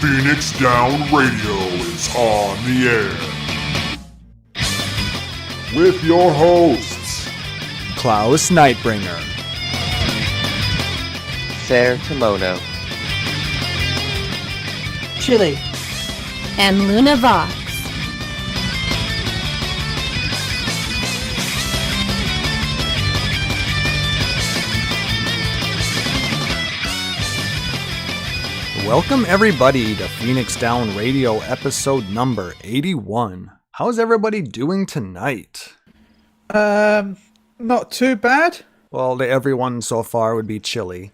Phoenix Down Radio is on the air. With your hosts, Klaus Nightbringer, Seyrr Tomono, Chili, and Luna Vox. Welcome everybody to Phoenix Down Radio episode number 81. How's everybody doing tonight? not too bad. Well, to everyone so far would be Chili.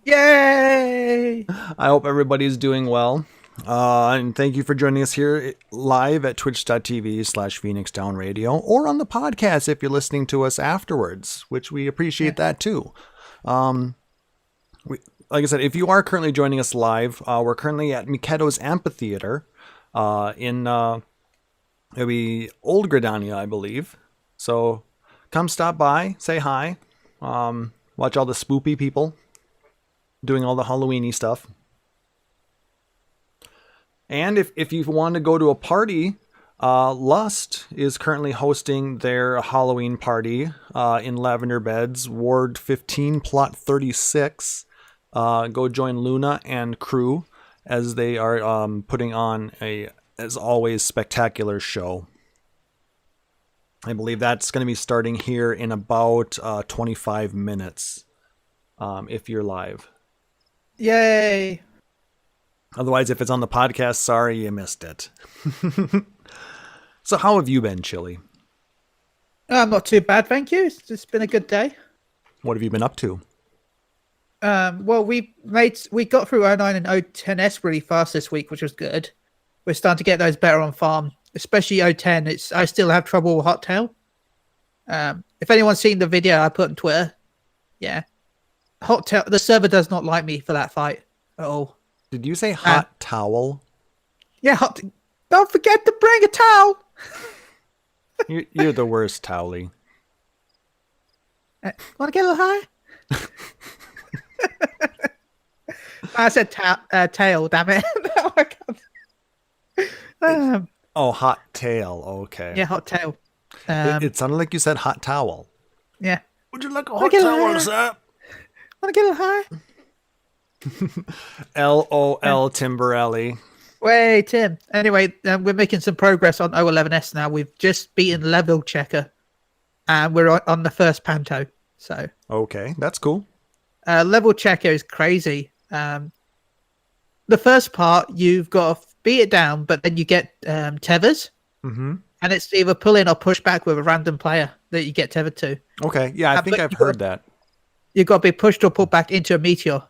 Yay! I hope everybody's doing well. And thank you for joining us here live at twitch.tv/Phoenix Down Radio or on the podcast if you're listening to us afterwards, which we appreciate that too. Like I said, if you are currently joining us live, we're currently at Mikedo's Amphitheater in it'll be Old Gridania, I believe. So come stop by, say hi, watch all the spoopy people doing all the Halloween-y stuff. And if you want to go to a party, Lust is currently hosting their Halloween party in Lavender Beds, Ward 15, Plot 36. Go join Luna and crew as they are putting on a, as always, spectacular show. I believe that's going to be starting here in about 25 minutes if you're live. Yay! Otherwise, if it's on the podcast, sorry you missed it. So how have you been, Chili? Not too bad, thank you. It's been a good day. What have you been up to? Well, we got through 09 and 010S really fast this week, which was good. We're starting to get those better on farm, especially 010. I still have trouble with Hot Tail. If anyone's seen the video I put on Twitter, yeah, Hot Tail. The server does not like me for that fight at all. Did you say hot towel? Yeah, don't forget to bring a towel. You're the worst, Towley. Want to get a little high? I said tail, damn it. No, I can't. Hot tail. Okay. Yeah, hot tail. It sounded like you said hot towel. Yeah. Would you like a hot towel, sir? Want to get a little high? LOL Timberelli. Wait, Tim. Anyway, we're making some progress on 011S now. We've just beaten Level Checker, and we're on the first Panto. So okay, that's cool. Level Checker is crazy. The first part, you've got to beat it down, but then you get tethers, and it's either pull in or push back with a random player that you get tethered to. Okay, yeah, I think I've heard that. You've got to be pushed or pulled back into a meteor.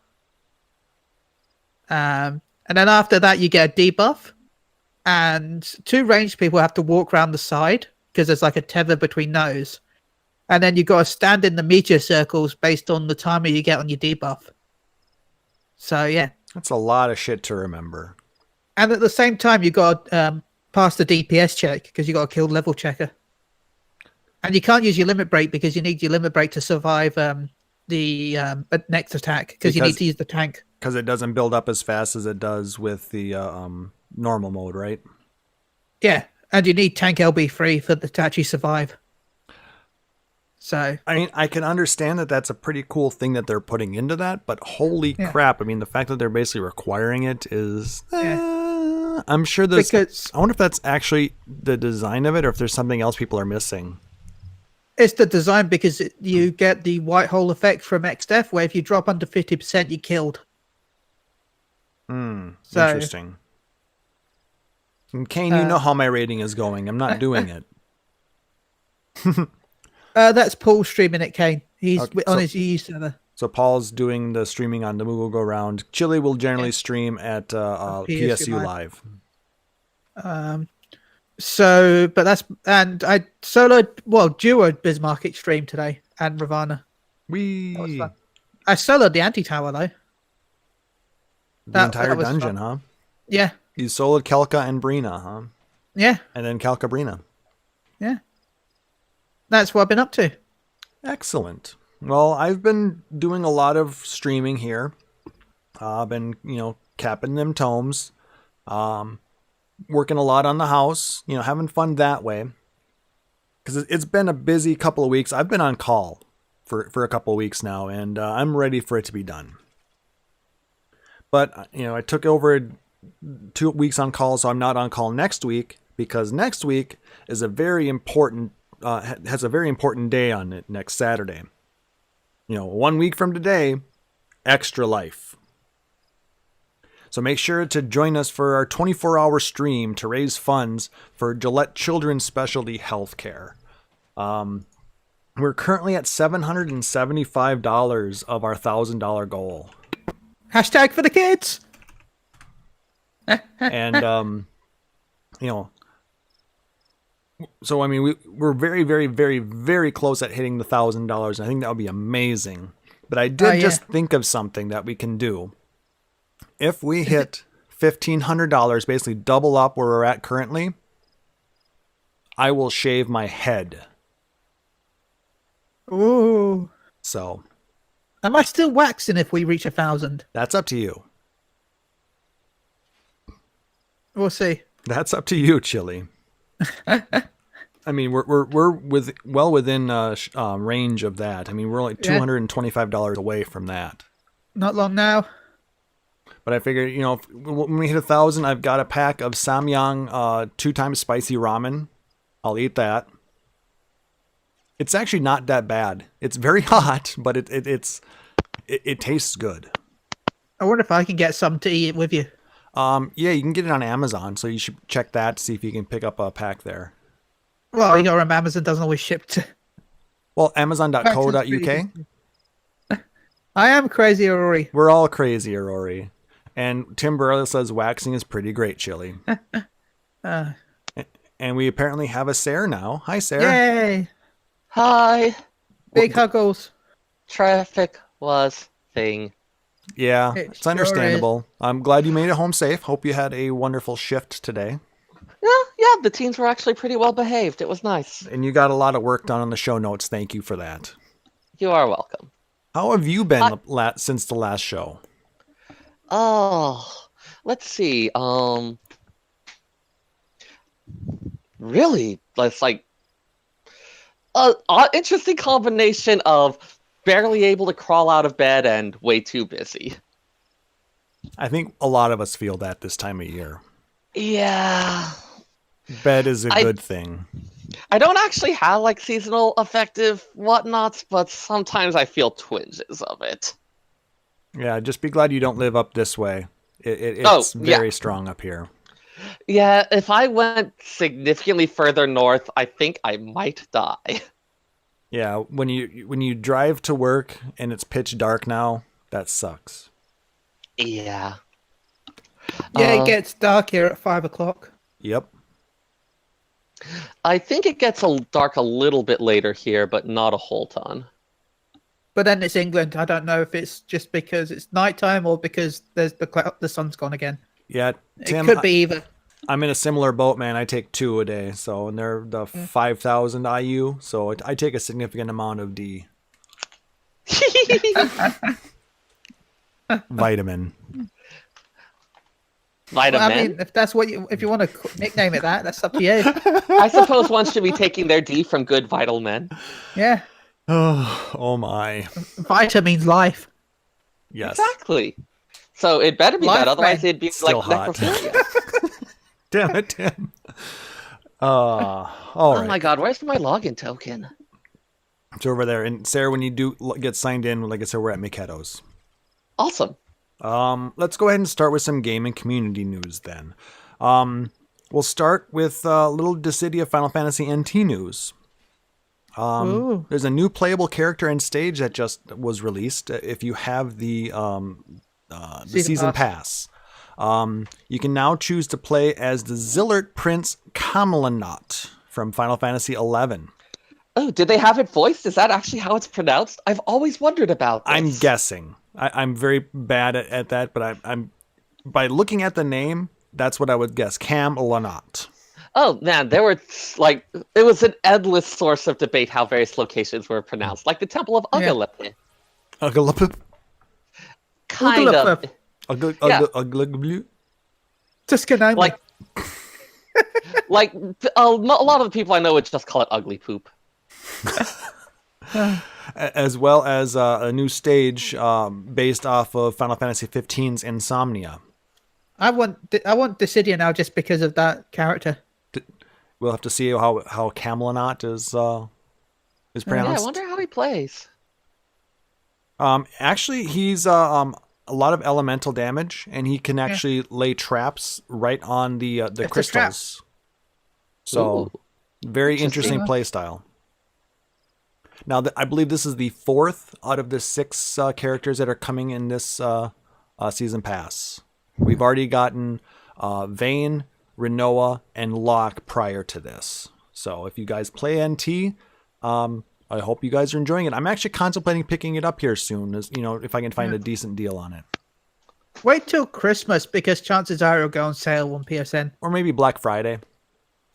And then after that, you get a debuff, and two ranged people have to walk around the side because there's like a tether between those. And then you've got to stand in the meteor circles based on the timer you get on your debuff. So, yeah. That's a lot of shit to remember. And at the same time, you got to pass the DPS check because you got to kill Level Checker. And you can't use your limit break because you need your limit break to survive the next attack because you need to use the tank. Because it doesn't build up as fast as it does with the normal mode, right? Yeah, and you need tank LB3 for the to actually survive. So I mean, I can understand that that's a pretty cool thing that they're putting into that, but holy crap! I mean, the fact that they're basically requiring it is, I'm sure there's. Because I wonder if that's actually the design of it, or if there's something else people are missing. It's the design because you get the white hole effect from XDef, where if you drop under 50%, you're killed. Interesting. And Kane, you know how my rating is going. I'm not doing it. That's Paul streaming it, Kane. He's on his EU server. So Paul's doing the streaming on the Moogle Go Round. Chili will generally stream at PSU Live. But that's, and I duoed Bismarck stream today and Ravana. I soloed the anti-tower though. The entire dungeon, huh? Yeah. You soloed Kelka and Brina, huh? Yeah. And then Kelka Brina. Yeah. That's what I've been up to. Excellent. Well, I've been doing a lot of streaming here. I've been, capping them tomes. Working a lot on the house, having fun that way. Because it's been a busy couple of weeks. I've been on call for a couple of weeks now, and I'm ready for it to be done. But, I took over 2 weeks on call, so I'm not on call next week, because next week is a very important, has a very important day on it next Saturday. 1 week from today, Extra Life. So make sure to join us for our 24-hour stream to raise funds for Gillette Children's Specialty Healthcare. We're currently at $775 of our $1,000 goal. Hashtag for the kids. And, so, we're very, very, very, very close at hitting the $1,000. I think that would be amazing. But I did just think of something that we can do. If we hit $1,500, basically double up where we're at currently, I will shave my head. Ooh. So. Am I still waxing if we reach 1,000? That's up to you. We'll see. That's up to you, Chili. We're within range of that. We're only $225 away from that. Not long now. But I figured, when we hit 1,000, I've got a pack of Samyang 2x spicy ramen. I'll eat that. It's actually not that bad. It's very hot, but it tastes good. I wonder if I can get some to eat with you. Yeah, you can get it on Amazon, so you should check that to see if you can pick up a pack there. Well, remember Amazon doesn't always ship to... Well, Amazon.co.uk. I am crazy, Rory. We're all crazy, Rory. And Tim Burley says waxing is pretty great, Chili. And we apparently have a Seyrr now. Hi, Seyrr. Yay! Hi. Big huggles. Traffic was thing. Yeah, It it's sure understandable. I'm glad you made it home safe. Hope you had a wonderful shift today. Yeah, the teens were actually pretty well behaved. It was nice. And you got a lot of work done on the show notes. Thank you for that. You are welcome. How have you been since the last show? Oh, let's see. Really, it's like an interesting combination of barely able to crawl out of bed and way too busy. I think a lot of us feel that this time of year. Yeah. Bed is a good thing. I don't actually have seasonal affective whatnots, but sometimes I feel twinges of it. Yeah, just be glad you don't live up this way. It's very strong up here. Yeah, if I went significantly further north, I think I might die. Yeah, when you drive to work and it's pitch dark now, that sucks. Yeah. Yeah, it gets dark here at 5 o'clock. Yep. I think it gets dark a little bit later here, but not a whole ton. But then it's England. I don't know if it's just because it's nighttime or because there's the sun's gone again. Yeah, Tim, it could be either. I'm in a similar boat, man. I take 2 a day, and they're the 5,000 IU, so I take a significant amount of D. Vitamin. Vitamin? If that's what if you want to nickname it that's up to you. I suppose one should be taking their D from good vital men. Yeah. Oh my. Vita means life. Yes. Exactly. So it better be Life, that, otherwise man. it'd be Still hot. necrophilia. Damn it, Tim. All Oh right. my god, where's my login token? It's over there. And Seyrr, when you do get signed in, like I said, we're at Miketos. Awesome. Let's go ahead and start with some game and community news then. We'll start with little Dissidia Final Fantasy NT news. There's a new playable character and stage that just was released. If you have the season pass. You can now choose to play as the Zillert Prince Kamlanot from Final Fantasy XI. Oh, did they have it voiced? Is that actually how it's pronounced? I've always wondered about this. I'm guessing. I'm very bad at that, but I'm by looking at the name, that's what I would guess. Kamlanot. Oh man, there were it was an endless source of debate how various locations were pronounced, like the Temple of Ugalepe. Ugalepe. Kind of. Ugalepe. Tuscany. Like a lot of the people I know would just call it ugly poop. As well as a new stage based off of Final Fantasy XV's Insomnia. I want Dissidia now just because of that character. We'll have to see how Camelot is pronounced. Yeah, I wonder how he plays. Actually, he's a lot of elemental damage, and he can actually lay traps right on the crystals. So, very interesting play style. Now, I believe this is the 4th out of the 6 characters that are coming in this season pass. We've already gotten Vayne, Rinoa, and Locke prior to this. So if you guys play NT, I hope you guys are enjoying it. I'm actually contemplating picking it up here soon, if I can find a decent deal on it. Wait till Christmas, because chances are it'll go on sale on PSN. Or maybe Black Friday.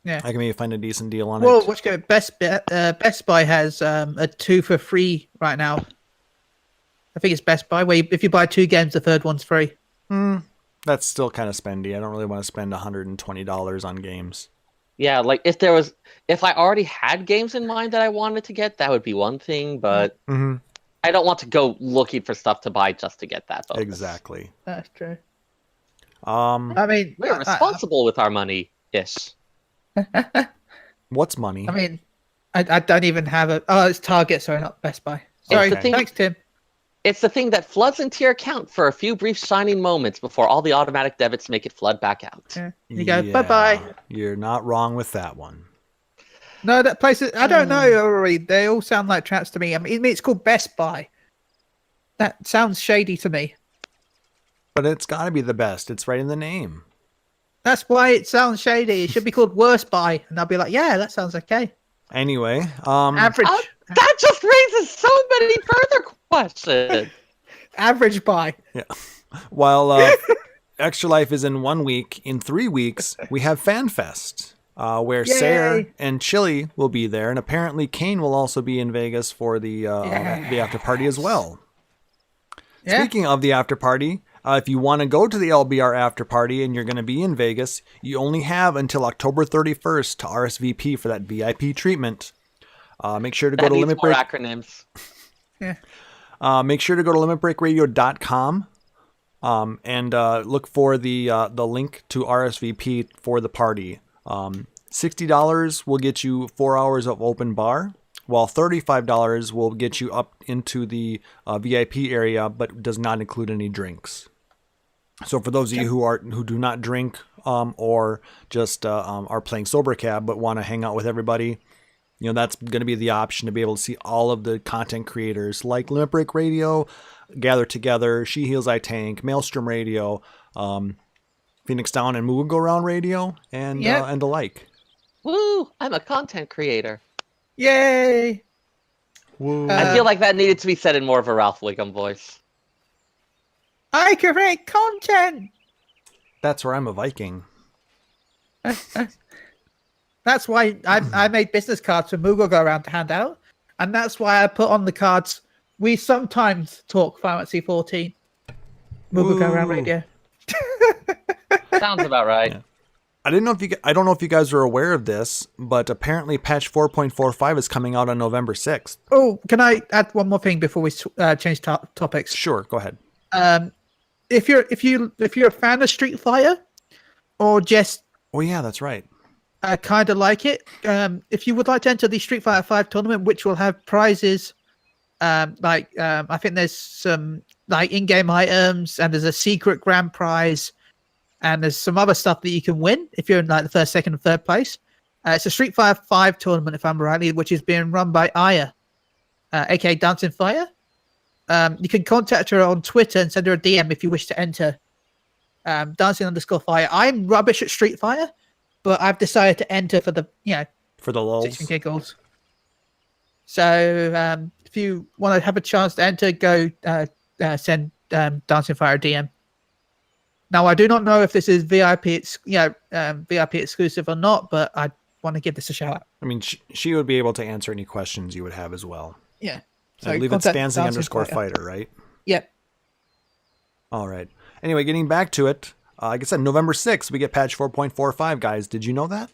Yeah. I can maybe find a decent deal on it. Well, what's good? Best Buy has a 2 for free right now. I think it's Best Buy, where if you buy 2 games, the third one's free. That's still kind of spendy. I don't really want to spend $120 on games. Yeah, like if I already had games in mind that I wanted to get, that would be one thing, but I don't want to go looking for stuff to buy just to get that bonus. Exactly. That's true. I mean, We're responsible with our money-ish. What's money? I mean, I don't even have a... Oh, it's Target, sorry, not Best Buy. Sorry, thanks, Tim. It's the thing that floods into your account for a few brief shining moments before all the automatic debits make it flood back out. Yeah. You go, bye-bye. You're not wrong with that one. No, that place... I don't know, Rory. They all sound like traps to me. I mean, it's called Best Buy. That sounds shady to me. But it's got to be the best. It's right in the name. That's why it sounds shady. It should be called Worst Buy. And I'll be like, yeah, that sounds okay. Anyway. Average. That just raises so many further questions. Average Buy. Yeah. While Extra Life is in 1 week, in 3 weeks, we have FanFest, where Seyrr and Chili will be there. And apparently Kane will also be in Vegas for the after party as well. Yeah. Speaking of the after party, if you want to go to the LBR after party and you're going to be in Vegas, you only have until October 31st to RSVP for that VIP treatment. Make sure to go to Limit Break. Acronyms. Yeah. Make sure to go to limitbreakradio.com and look for the link to RSVP for the party. $60 will get you 4 hours of open bar, while $35 will get you up into the VIP area, but does not include any drinks. So for those of you who do not drink or just are playing sober cab but want to hang out with everybody, that's going to be the option to be able to see all of the content creators like Limit Break Radio, Gather Together, She Heals I Tank, Maelstrom Radio, Phoenix Down and Move Go Round Radio, and the like. Woo! I'm a content creator. Yay! Woo. I feel like that needed to be said in more of a Ralph Wiggum voice. I create content! That's where I'm a Viking. That's why I made business cards for Moogle Go Around to hand out. And that's why I put on the cards, we sometimes talk Final Fantasy 14. Moogle Go Around Radio. Sounds about right. Yeah. I don't know if you guys are aware of this, but apparently patch 4.45 is coming out on November 6th. Oh, can I add one more thing before we change topics? Sure, go ahead. If you're a fan of Street Fighter, or just that's right. I kind of like it. If you would like to enter the Street Fighter 5 tournament, which will have prizes, I think there's some like in-game items, and there's a secret grand prize, and there's some other stuff that you can win if you're in like the first, second, and third place. It's a Street Fighter 5 tournament, if I'm right, which is being run by Aya, aka Dancing Fire. You can contact her on Twitter and send her a DM if you wish to enter. Dancing_Fire. I'm rubbish at Street Fighter, but I've decided to enter for the for the lulz. 16 giggles. So if you want to have a chance to enter, go send Dancing Fire a DM. Now I do not know if this is VIP, VIP exclusive or not, but I want to give this a shout out. I mean, she would be able to answer any questions you would have as well. Yeah. So I believe it's Dancing_Fighter, right? Yep. All right. Anyway, getting back to it, like I said, November 6th, we get patch 4.45, guys. Did you know that?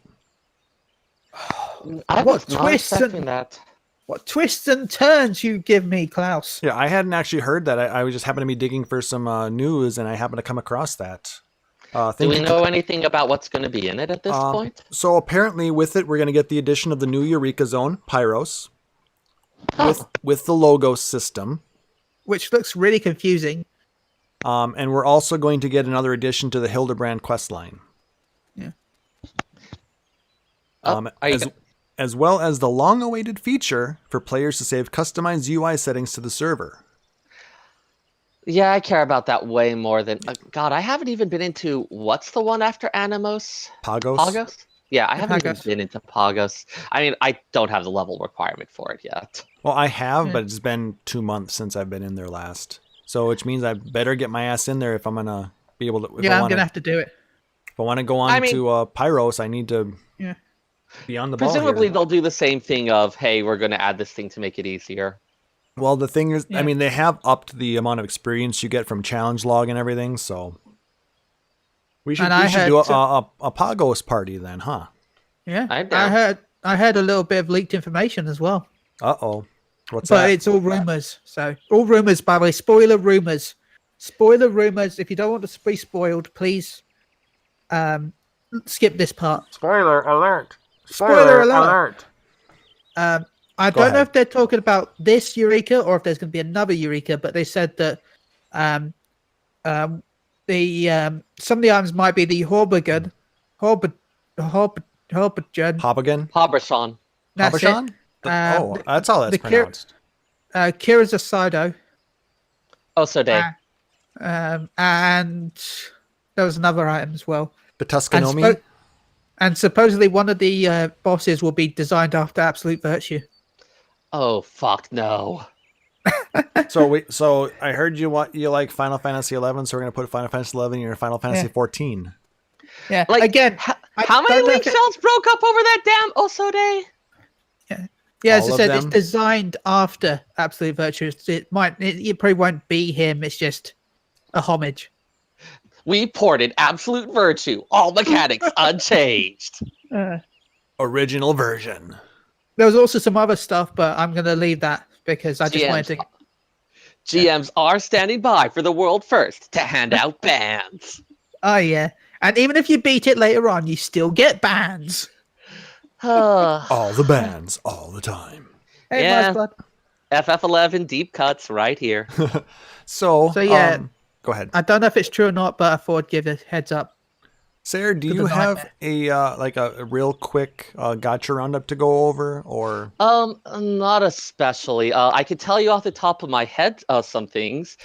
I What was not twists expecting and- that. What twists and turns you give me, Klaus. Yeah, I hadn't actually heard that. I was just happened to be digging for some news, and I happened to come across that. Do we know anything about what's going to be in it at this point? So apparently with it, we're going to get the addition of the new Eureka Zone, Pyros, with the logo system. Which looks really confusing. And we're also going to get another addition to the Hildebrand questline. Yeah. As well as the long-awaited feature for players to save customized UI settings to the server. Yeah, I care about that way more than... God, I haven't even been into... What's the one after Animos? Pagos? Yeah, I haven't even Pagos. been into Pagos. I mean, I don't have the level requirement for it yet. Well, I have, but it's been 2 months since I've been in there last. So, which means I better get my ass in there if I'm going to be able to... I'm going to have to do it. If I want to go on to Pyros, I need to be on the ball Presumably here. they'll do the same thing of, hey, we're going to add this thing to make it easier. Well, the thing is, I mean, they have upped the amount of experience you get from challenge log and everything, so we should do a Pagos party then, huh? Yeah, I'm down. I heard a little bit of leaked information as well. Uh-oh. What's But that? it's all rumors. So all rumors, by the way. Spoiler rumors. Spoiler rumors. If you don't want to be spoiled, please skip this part. Spoiler alert. Spoiler alert. I Go don't know ahead. if they're talking about this Eureka or if there's going to be another Eureka, but they said that some of the items might be the Horbigan. Hobogen? Habershan. That's it. Habershan? That's how that's pronounced. Kira's Asado. Also, Day. And there was another item as well. The Tuscanomi? And supposedly one of the bosses will be designed after Absolute Virtue. Oh, fuck no. So I heard you like Final Fantasy 11, so we're gonna put Final Fantasy 11 in your Final Fantasy 14. Yeah. Like, Again, how many link shells broke up over that damn Osode? Yeah, as All I of said, it's them? designed after Absolute Virtue. It probably won't be him. It's just a homage. We ported Absolute Virtue, all mechanics unchanged. Original version. There was also some other stuff, but I'm going to leave that because I just wanted to. GMs are standing by for the world first to hand out bans. Oh yeah, and even if you beat it later on, you still get bans. All the bands, all the time. Hey, Yeah. Lifeblood. FF11 deep cuts right here. So yeah. Go ahead. I don't know if it's true or not, but I thought I'd give a heads up. Seyrr, do To you the have nightmare. a real quick gotcha roundup to go over, or Not especially. I could tell you off the top of my head some things.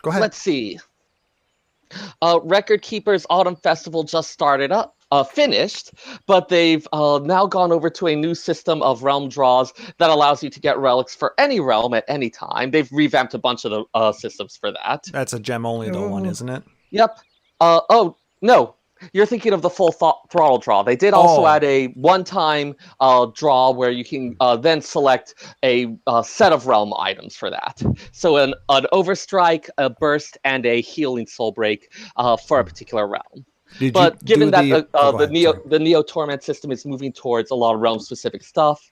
go ahead? Let's see. Record Keeper's Autumn Festival just started up, finished, but they've now gone over to a new system of realm draws that allows you to get relics for any realm at any time. They've revamped a bunch of the systems for that. That's a gem only though one, isn't it? Yep. Oh, no. You're thinking of the full throttle draw. They did also add a one-time draw where you can then select a set of realm items for that. So an overstrike, a burst, and a healing soul break for a particular realm. But given that the Neo Torment system is moving towards a lot of realm-specific stuff,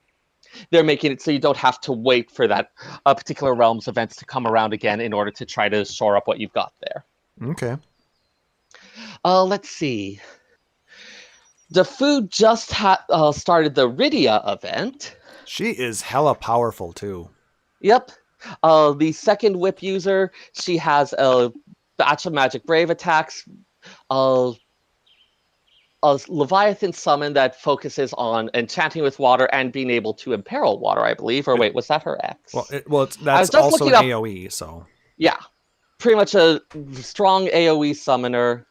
they're making it so you don't have to wait for that particular realm's events to come around again in order to try to shore up what you've got there. Okay. Let's see. The food just started the Rydia event. She is hella powerful too. Yep. The second whip user, she has a batch of magic brave attacks. A Leviathan summon that focuses on enchanting with water and being able to imperil water, I believe. Or wait, was that her X? That's just also an looking up- AoE, so. Yeah. Pretty much a strong AoE summoner.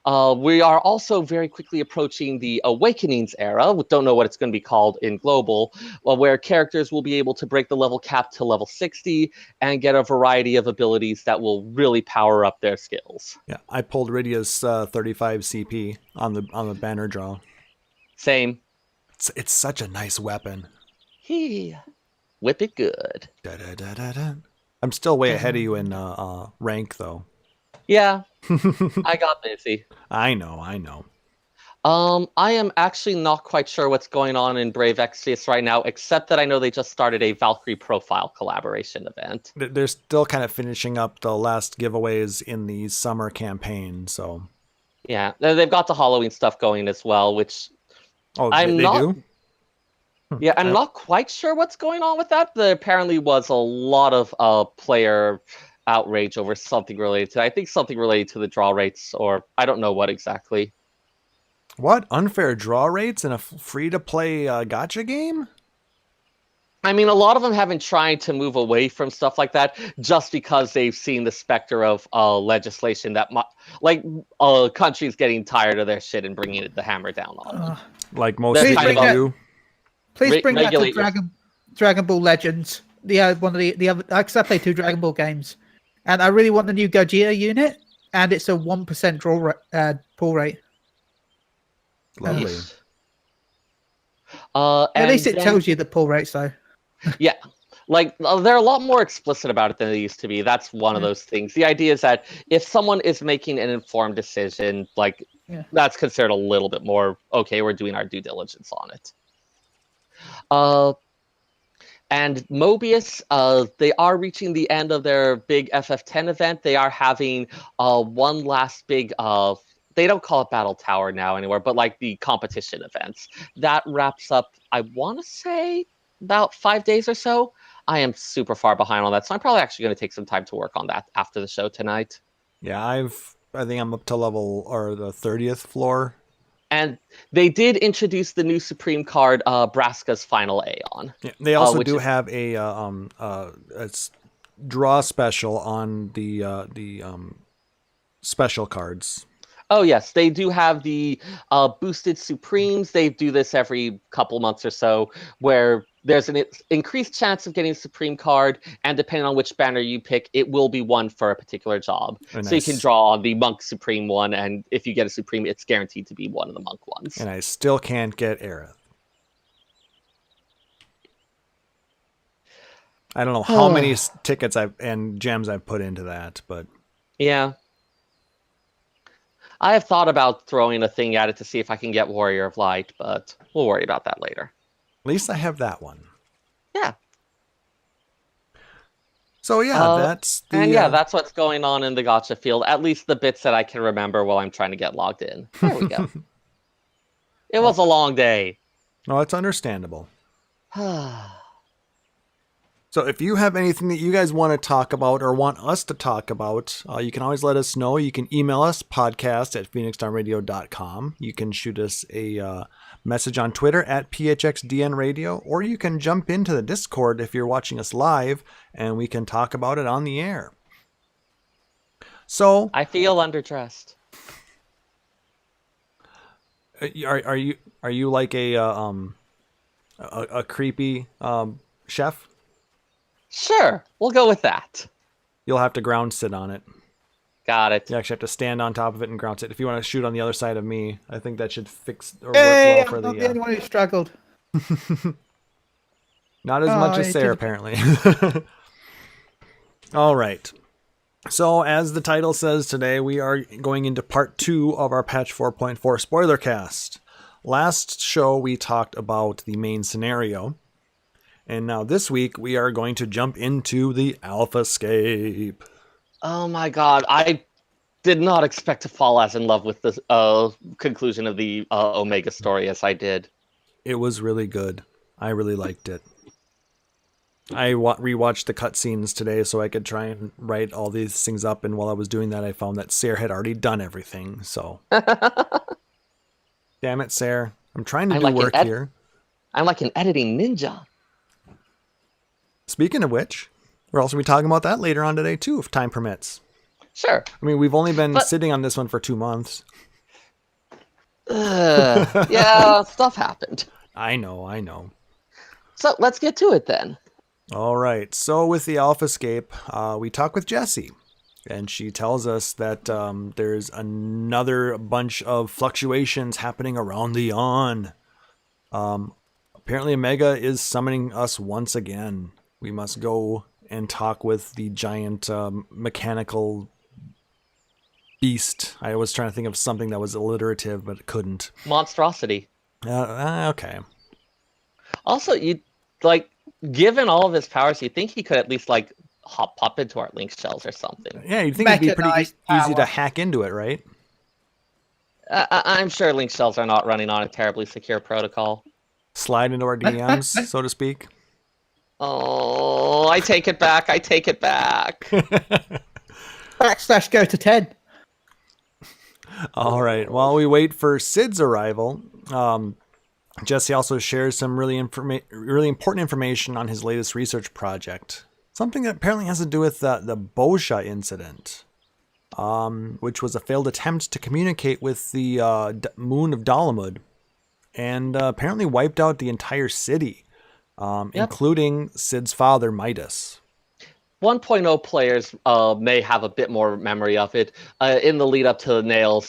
We are also very quickly approaching the Awakenings era. We don't know what it's going to be called in Global, where characters will be able to break the level cap to level 60 and get a variety of abilities that will really power up their skills. Yeah, I pulled Rydia's 35 CP on the banner draw. Same. It's such a nice weapon. Whip it good. Da-da-da-da-da. I'm still way ahead of you in rank though. Yeah, I got busy. I know. I am actually not quite sure what's going on in Brave Exvius right now, except that I know they just started a Valkyrie profile collaboration event. They're still kind of finishing up the last giveaways in the summer campaign, so. Yeah, they've got the Halloween stuff going as well, which Oh, I'm they not. do? Yeah, I'm not quite sure what's going on with that. There apparently was a lot of player outrage over something related to, I think something related to the draw rates, or I don't know what exactly. What? Unfair draw rates in a free-to-play gacha game? I mean, a lot of them have been trying to move away from stuff like that just because they've seen the specter of legislation that, countries getting tired of their shit and bringing the hammer down on them. Like most That's people kind of do. Please bring back the regulate Dragon Ball Legends. One of the other. Because I play 2 Dragon Ball games, and I really want the new Gogeta unit, and it's a 1% draw pull rate. Lovely. At least it tells you the pull rates, though. Yeah, like they're a lot more explicit about it than they used to be. That's one of those things. The idea is that if someone is making an informed decision, that's considered a little bit more okay. We're doing our due diligence on it. And Mobius, they are reaching the end of their big FF10 event. They are having one last big they don't call it Battle Tower now anymore, but like the competition events. That wraps up, I want to say, about 5 days or so. I am super far behind on that, so I'm probably actually going to take some time to work on that after the show tonight. Yeah, I think I'm up to level, or the 30th floor. And they did introduce the new Supreme card, Braska's Final Aeon. Yeah, they also do have a draw special on the special cards. Oh, yes. They do have the boosted Supremes. They do this every couple months or so, where there's an increased chance of getting a Supreme card, and depending on which banner you pick, it will be one for a particular job. Oh, so you can draw on the Monk Supreme one, and if you get a Supreme, it's guaranteed to be one of the Monk ones. And I still can't get Aerith. I don't know how many tickets and gems I've put into that, but... Yeah. I have thought about throwing a thing at it to see if I can get Warrior of Light, but we'll worry about that later. At least I have that one. Yeah. So yeah, that's the... And yeah, that's what's going on in the gacha field. At least the bits that I can remember while I'm trying to get logged in. There we go. It was a long day. No, it's understandable. So if you have anything that you guys want to talk about or want us to talk about, you can always let us know. You can email us, podcast@phoenixdownradio.com. You can shoot us a message on Twitter @phxdnradio, or you can jump into the Discord if you're watching us live, and we can talk about it on the air. So I feel underdressed. Are you like a creepy chef? Sure, we'll go with that. You'll have to ground sit on it. Got it. You actually have to stand on top of it and ground sit. If you want to shoot on the other side of me, I think that should fix or work well for I'm the. not the only one who struggled. Not as much as Seyrr, apparently. All right. So, as the title says today, we are going into part 2 of our patch 4.4 spoiler cast. Last show, we talked about the main scenario. And now this week, we are going to jump into the Alphascape. Oh my god, I did not expect to fall as in love with the conclusion of the Omega story as I did. It was really good. I really liked it. I rewatched the cutscenes today so I could try and write all these things up, and while I was doing that, I found that Seyrr had already done everything, so... Damn it, Seyrr. I'm trying to do work here. I'm like an editing ninja. Speaking of which, we're also going to be talking about that later on today, too, if time permits. Sure. I mean, we've only been sitting on this one for 2 months. Yeah, stuff happened. I know. So, let's get to it then. All right. So, with the Alphascape, we talk with Jessie. And she tells us that there's another bunch of fluctuations happening around the yawn. Apparently, Omega is summoning us once again. We must go and talk with the giant mechanical beast. I was trying to think of something that was alliterative, but couldn't. Monstrosity. Okay. Also, you like, given all of his powers, you think he could at least like pop into our link shells or something. Yeah, you'd think it'd be pretty Mechanized easy to power. hack into it, right? I'm sure link shells are not running on a terribly secure protocol. Slide into our DMs, so to speak. Oh, I take it back. I take it back. / go to 10. All right. While we wait for Sid's arrival, Jesse also shares some really important information on his latest research project. Something that apparently has to do with the Bosha incident, which was a failed attempt to communicate with the moon of Dalamud, and apparently wiped out the entire city, including Sid's father, Midas. 1.0 players may have a bit more memory of it. In the lead up to Nail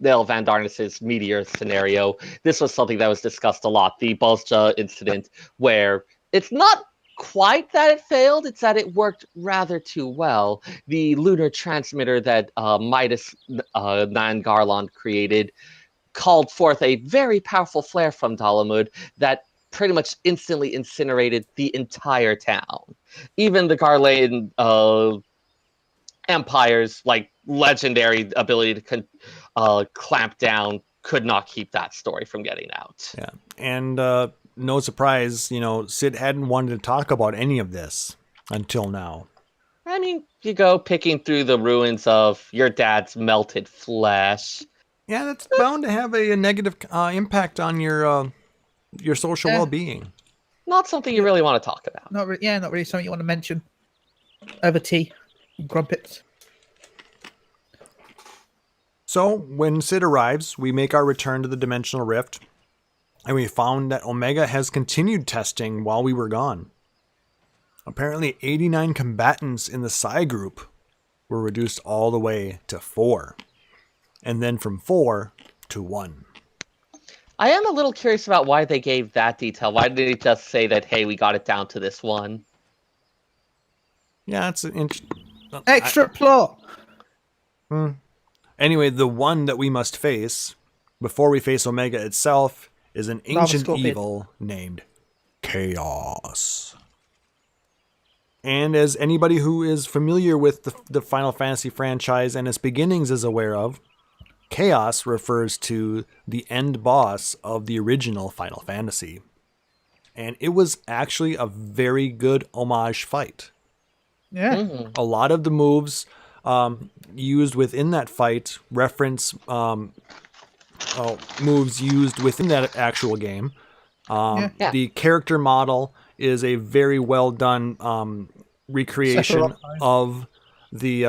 Van Darnas's meteor scenario, this was something that was discussed a lot. The Bosja incident, where it's not quite that it failed, it's that it worked rather too well. The lunar transmitter that Midas Nan Garland created called forth a very powerful flare from Dalamud that pretty much instantly incinerated the entire town. Even the Garlean Empire's like legendary ability to clamp down could not keep that story from getting out. Yeah, and no surprise, Sid hadn't wanted to talk about any of this until now. I mean, you go picking through the ruins of your dad's melted flesh. Yeah, that's bound to have a negative impact on your social well-being. Not something you really want to talk about. Not really something you want to mention over tea and crumpets. So when Sid arrives, we make our return to the Dimensional Rift, and we found that Omega has continued testing while we were gone. Apparently 89 combatants in the Psi group were reduced all the way to 4. And then from 4 to 1. I am a little curious about why they gave that detail. Why did they just say that, hey, we got it down to this one? Yeah, it's an Extra plot. Anyway, the one that we must face, before we face Omega itself, is an ancient Scorpion. evil named Chaos. And as anybody who is familiar with the Final Fantasy franchise and its beginnings is aware of, Chaos refers to the end boss of the original Final Fantasy. And it was actually a very good homage fight. Yeah. Mm-hmm. A lot of the moves used within that fight reference moves used within that actual game. Yeah. The character model is a very well done recreation Sephiroth. of the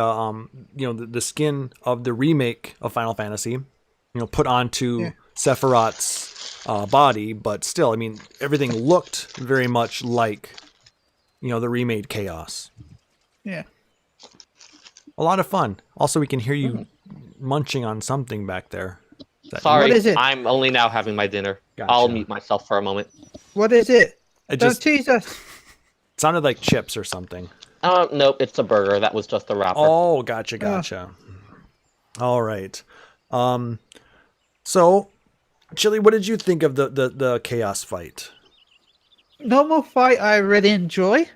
the skin of the remake of Final Fantasy, put onto Sephiroth's body, but still, I mean, everything looked very much like the remade Chaos. Yeah. A lot of fun. Also, we can hear you munching on something back there. Sorry, What is it? I'm only now having my dinner. Gotcha. I'll mute myself for a moment. What is it? It Don't just tease us. sounded like chips or something. Nope, it's a burger. That was just a wrapper. Oh, gotcha. All right. So, Chili, what did you think of the Chaos fight? Normal fight I really enjoy.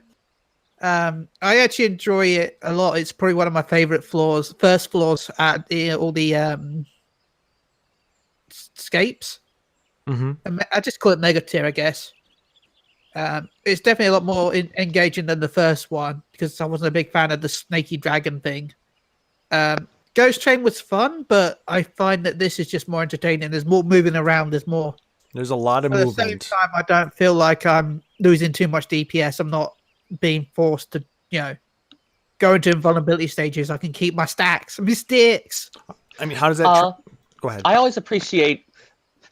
I actually enjoy it a lot. It's probably one of my favorite first floors at all the scapes. Mm-hmm. I just call it Mega Tier, I guess. It's definitely a lot more engaging than the first one because I wasn't a big fan of the snaky dragon thing. Ghost Train was fun, but I find that this is just more entertaining. There's more moving around. There's a lot of at the movement. same time, I don't feel like I'm losing too much DPS. I'm not being forced to, go into invulnerability stages. I can keep my stacks, my sticks. I mean, how does that? Go ahead. I always appreciate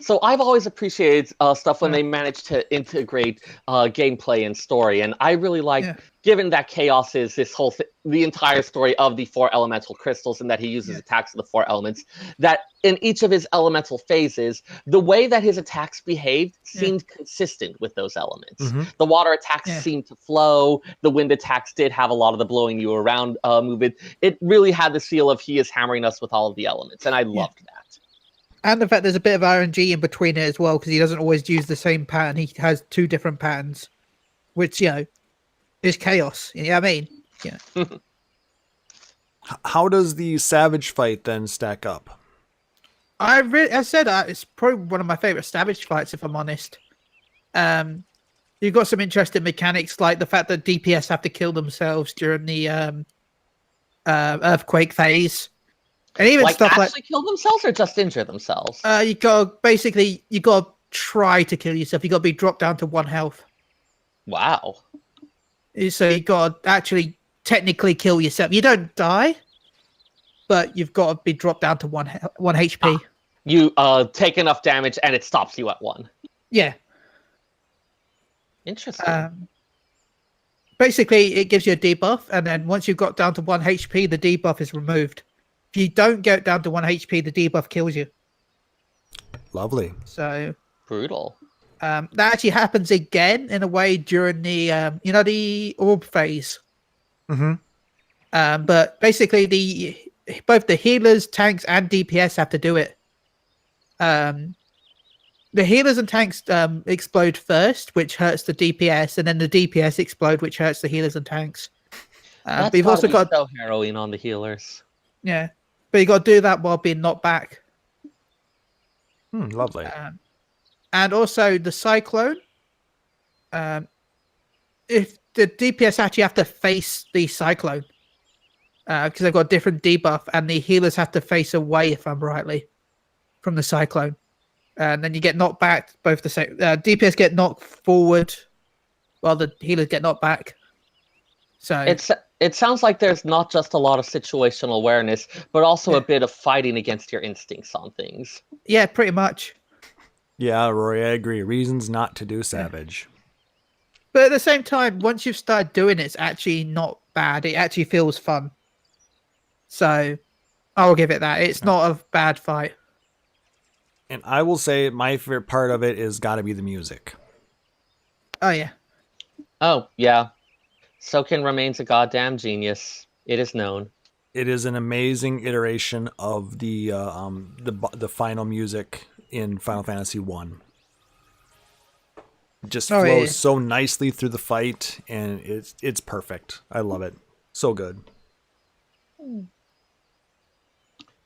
So I've always appreciated stuff when they manage to integrate gameplay and story, and I really like, given that Chaos is this whole the entire story of the 4 elemental crystals, and that he uses attacks of the 4 elements, that in each of his elemental phases, the way that his attacks behaved seemed consistent with those elements. The water attacks seemed to flow, the wind attacks did have a lot of the blowing you around movement. It really had the feel of he is hammering us with all of the elements, and I loved that. And the fact there's a bit of RNG in between it as well, because he doesn't always use the same pattern. He has 2 different patterns, which, is chaos. You know what I mean? Yeah. How does the Savage fight then stack up? I said it's probably one of my favorite Savage fights, if I'm honest. You've got some interesting mechanics, like the fact that DPS have to kill themselves during the earthquake phase. And even like stuff actually kill themselves or just injure themselves? You gotta try to kill yourself. You gotta be dropped down to 1 health. Wow. So you gotta actually technically kill yourself. You don't die, but you've got to be dropped down to 1 HP. You take enough damage and it stops you at 1. Yeah. Interesting. Basically, it gives you a debuff, and then once you've got down to 1 HP, the debuff is removed. If you don't get down to 1 HP, the debuff kills you. Lovely. So brutal. That actually happens again in a way during the the orb phase. But basically, both the healers, tanks, and DPS have to do it. The healers and tanks explode first, which hurts the DPS, and then the DPS explode, which hurts the healers and tanks. That's but you've also got so harrowing on the healers. Yeah, but you got to do that while being knocked back. Lovely. And also the cyclone. If the DPS actually have to face the cyclone, because they've got a different debuff, and the healers have to face away, if I'm rightly, from the cyclone. And then you get knocked back. Both the DPS get knocked forward, while the healers get knocked back. So it sounds like there's not just a lot of situational awareness, but also a bit of fighting against your instincts on things. Yeah, pretty much. Yeah, Rory, I agree. Reasons not to do Savage. But at the same time, once you've started doing it, it's actually not bad. It actually feels fun. So I'll give it that. It's not a bad fight. And I will say my favorite part of it is got to be the music. Oh, yeah. Oh, yeah. Soken remains a goddamn genius. It is known. It is an amazing iteration of the final music in Final Fantasy 1. It just flows so nicely through the fight, and it's perfect. I love it. So good.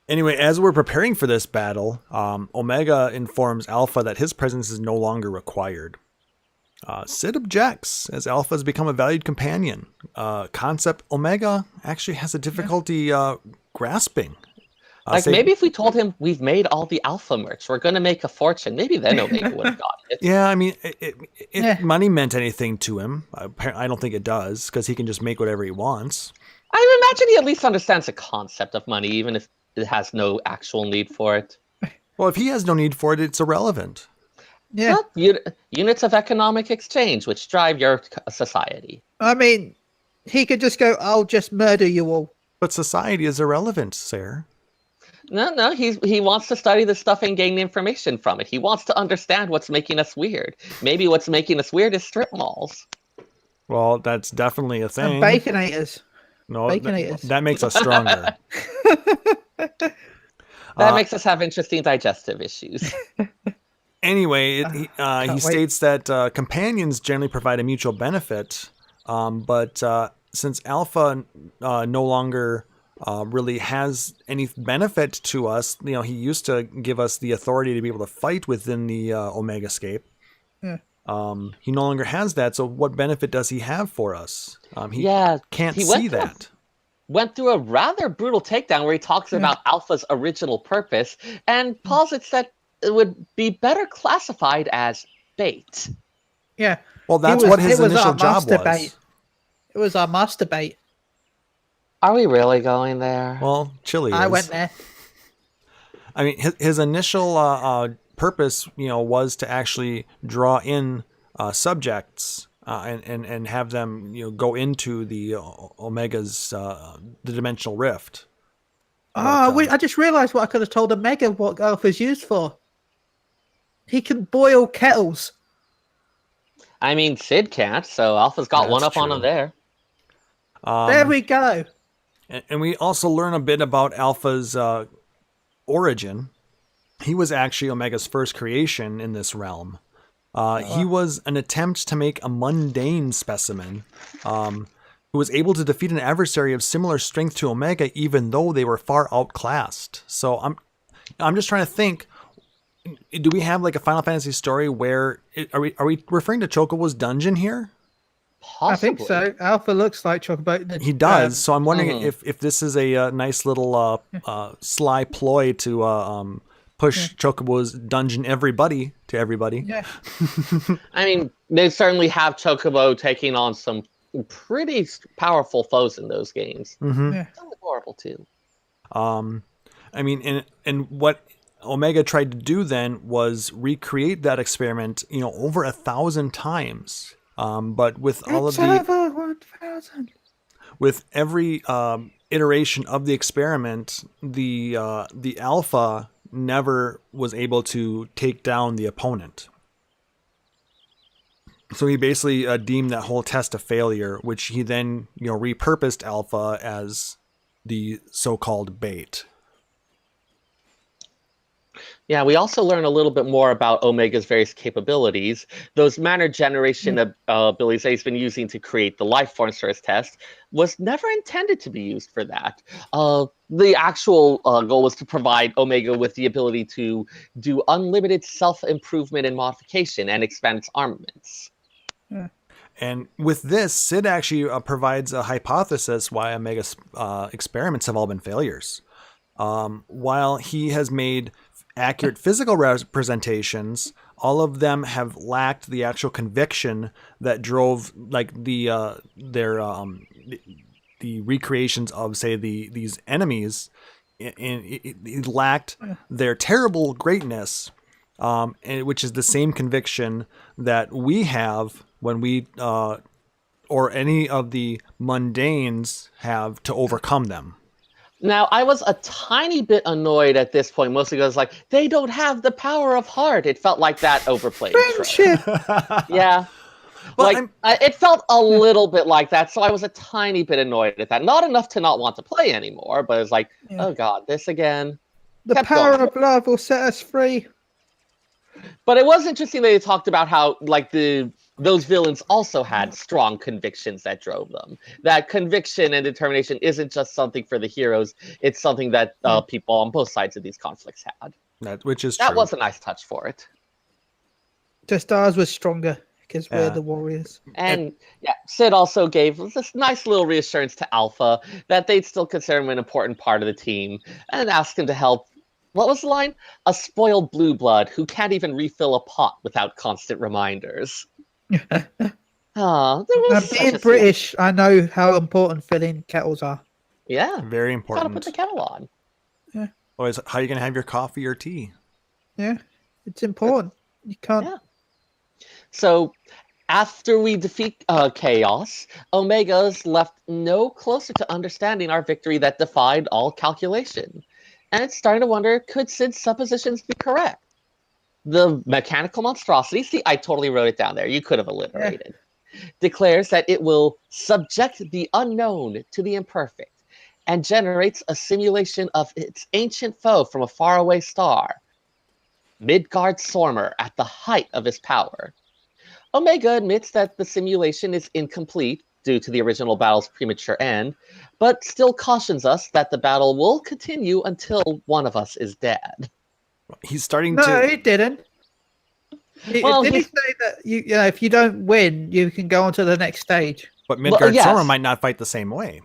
Anyway, as we're preparing for this battle, Omega informs Alpha that his presence is no longer required. Sid objects, as Alpha has become a valued companion. Concept Omega actually has a difficulty grasping. Maybe if we told him we've made all the Alpha merch, we're going to make a fortune, maybe then Omega would have gotten it. Yeah, I mean, if money meant anything to him, I don't think it does, because he can just make whatever he wants. I imagine he at least understands the concept of money, even if it has no actual need for it. Well, if he has no need for it, it's irrelevant. Yeah. Well, units of economic exchange, which drive your society. I mean, he could just go, I'll just murder you all. But society is irrelevant, Seyrr. No, he wants to study this stuff and gain information from it. He wants to understand what's making us weird. Maybe what's making us weird is strip malls. Well, that's definitely a thing. And baconators. No, baconators. That makes us stronger. That makes us have interesting digestive issues. Anyway, he states that companions generally provide a mutual benefit, but since Alpha no longer really has any benefit to us, he used to give us the authority to be able to fight within the Omegascape. Yeah. He no longer has that, so what benefit does he have for us? He can't he see that. Went through a rather brutal takedown where he talks about Alpha's original purpose and posits that it would be better classified as bait. Yeah. Well, that's what his initial job was. Bait. It was our master bait. Are we really going there? Well, Chili I is. went there. I mean, his initial purpose, was to actually draw in subjects and have them, go into the Omega's the dimensional rift. I just realized what I could have told Omega what Alpha's used for. He can boil kettles. I mean, Sid can't, so Alpha's got one up on him there. There we go. And we also learn a bit about Alpha's origin. He was actually Omega's first creation in this realm. He was an attempt to make a mundane specimen who was able to defeat an adversary of similar strength to Omega, even though they were far outclassed. So I'm just trying to think. Do we have like a Final Fantasy story where are we referring to Chocobo's dungeon here? Possibly. I think so. Alpha looks like Chocobo. He does. So I'm wondering if this is a nice little sly ploy to push Chocobo's dungeon to everybody. Yeah. I mean, they certainly have Chocobo taking on some pretty powerful foes in those games. Mm-hmm. Yeah. So adorable too. I mean, and what Omega tried to do then was recreate that experiment, over 1,000 times. But with all of over 1,000. with every iteration of the experiment, the Alpha never was able to take down the opponent. So he basically deemed that whole test a failure, which he then, repurposed Alpha as the so-called bait. Yeah, we also learn a little bit more about Omega's various capabilities. Those manner generation abilities that he's been using to create the life forms for his test was never intended to be used for that. The actual goal was to provide Omega with the ability to do unlimited self-improvement and modification and expand its armaments. Yeah. And with this, Sid actually provides a hypothesis why Omega's experiments have all been failures. While he has made accurate physical representations, all of them have lacked the actual conviction that drove like the recreations of, say, these enemies. It lacked their terrible greatness, which is the same conviction that we have when we or any of the mundanes have to overcome them. Now, I was a tiny bit annoyed at this point, mostly because, they don't have the power of heart. It felt like that overplayed. Friendship! Yeah. Well, it felt a little bit like that, so I was a tiny bit annoyed at that. Not enough to not want to play anymore, but it's like, oh god, this again. The Kept power going. of love will set us free. But it was interesting that they talked about how, those villains also had strong convictions that drove them. That conviction and determination isn't just something for the heroes. It's something that people on both sides of these conflicts had. Which is true. That was a nice touch for it. Just ours was stronger because we're the warriors. And Sid also gave this nice little reassurance to Alpha that they'd still consider him an important part of the team and asked him to help. What was the line? A spoiled blue blood who can't even refill a pot without constant reminders. Being British, I know how important filling kettles are. Yeah, very important. Gotta put the kettle on. Yeah. How are you gonna have your coffee or tea? Yeah, it's important. You can't. Yeah. So, after we defeat Chaos, Omega's left no closer to understanding our victory that defied all calculation. And it's starting to wonder, could Sid's suppositions be correct? The mechanical monstrosity, see, I totally wrote it down there. You could have alliterated. Declares that it will subject the unknown to the imperfect and generates a simulation of its ancient foe from a faraway star, Midgard Sormer, at the height of his power. Omega admits that the simulation is incomplete due to the original battle's premature end, but still cautions us that the battle will continue until one of us is dead. He's starting No, to. he didn't. Did he say that if you don't win, you can go on to the next stage? But Midgard yes. Sormer might not fight the same way.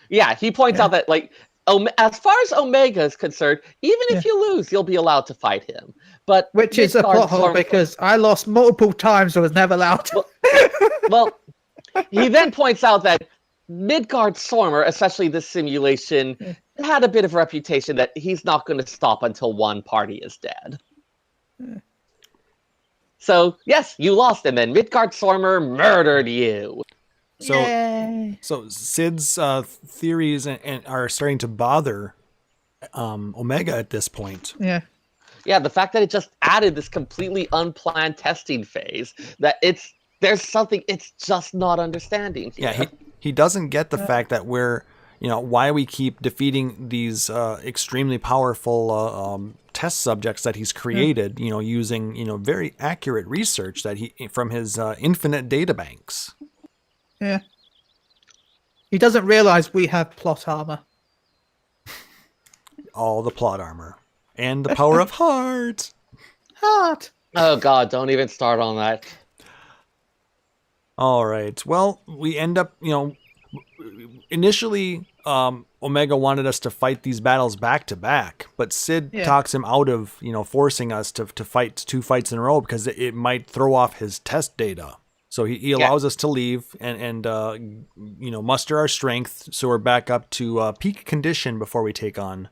Yeah, he points out that, as far as Omega is concerned, even if you lose, you'll be allowed to fight him. But Which is a plot hole because I lost multiple times and was never allowed to. Well, he then points out that Midgard Sormer, especially this simulation, had a bit of a reputation that he's not going to stop until one party is dead. So, yes, you lost, and then Midgard Stormer murdered you. So, Yay. so Sid's theories and are starting to bother Omega at this point. Yeah. Yeah, the fact that it just added this completely unplanned testing phase, that there's something it's just not understanding here. Yeah, he doesn't get the fact that we're, why we keep defeating these extremely powerful test subjects that he's created, using, very accurate research that from his infinite data banks. Yeah. He doesn't realize we have plot armor. All the plot armor. And the power of heart. Heart. Oh god, don't even start on that. All right. Well, we end up, initially, Omega wanted us to fight these battles back to back, but Sid talks him out of, forcing us to fight 2 fights in a row because it might throw off his test data. So he allows us to leave and muster our strength, so we're back up to peak condition before we take on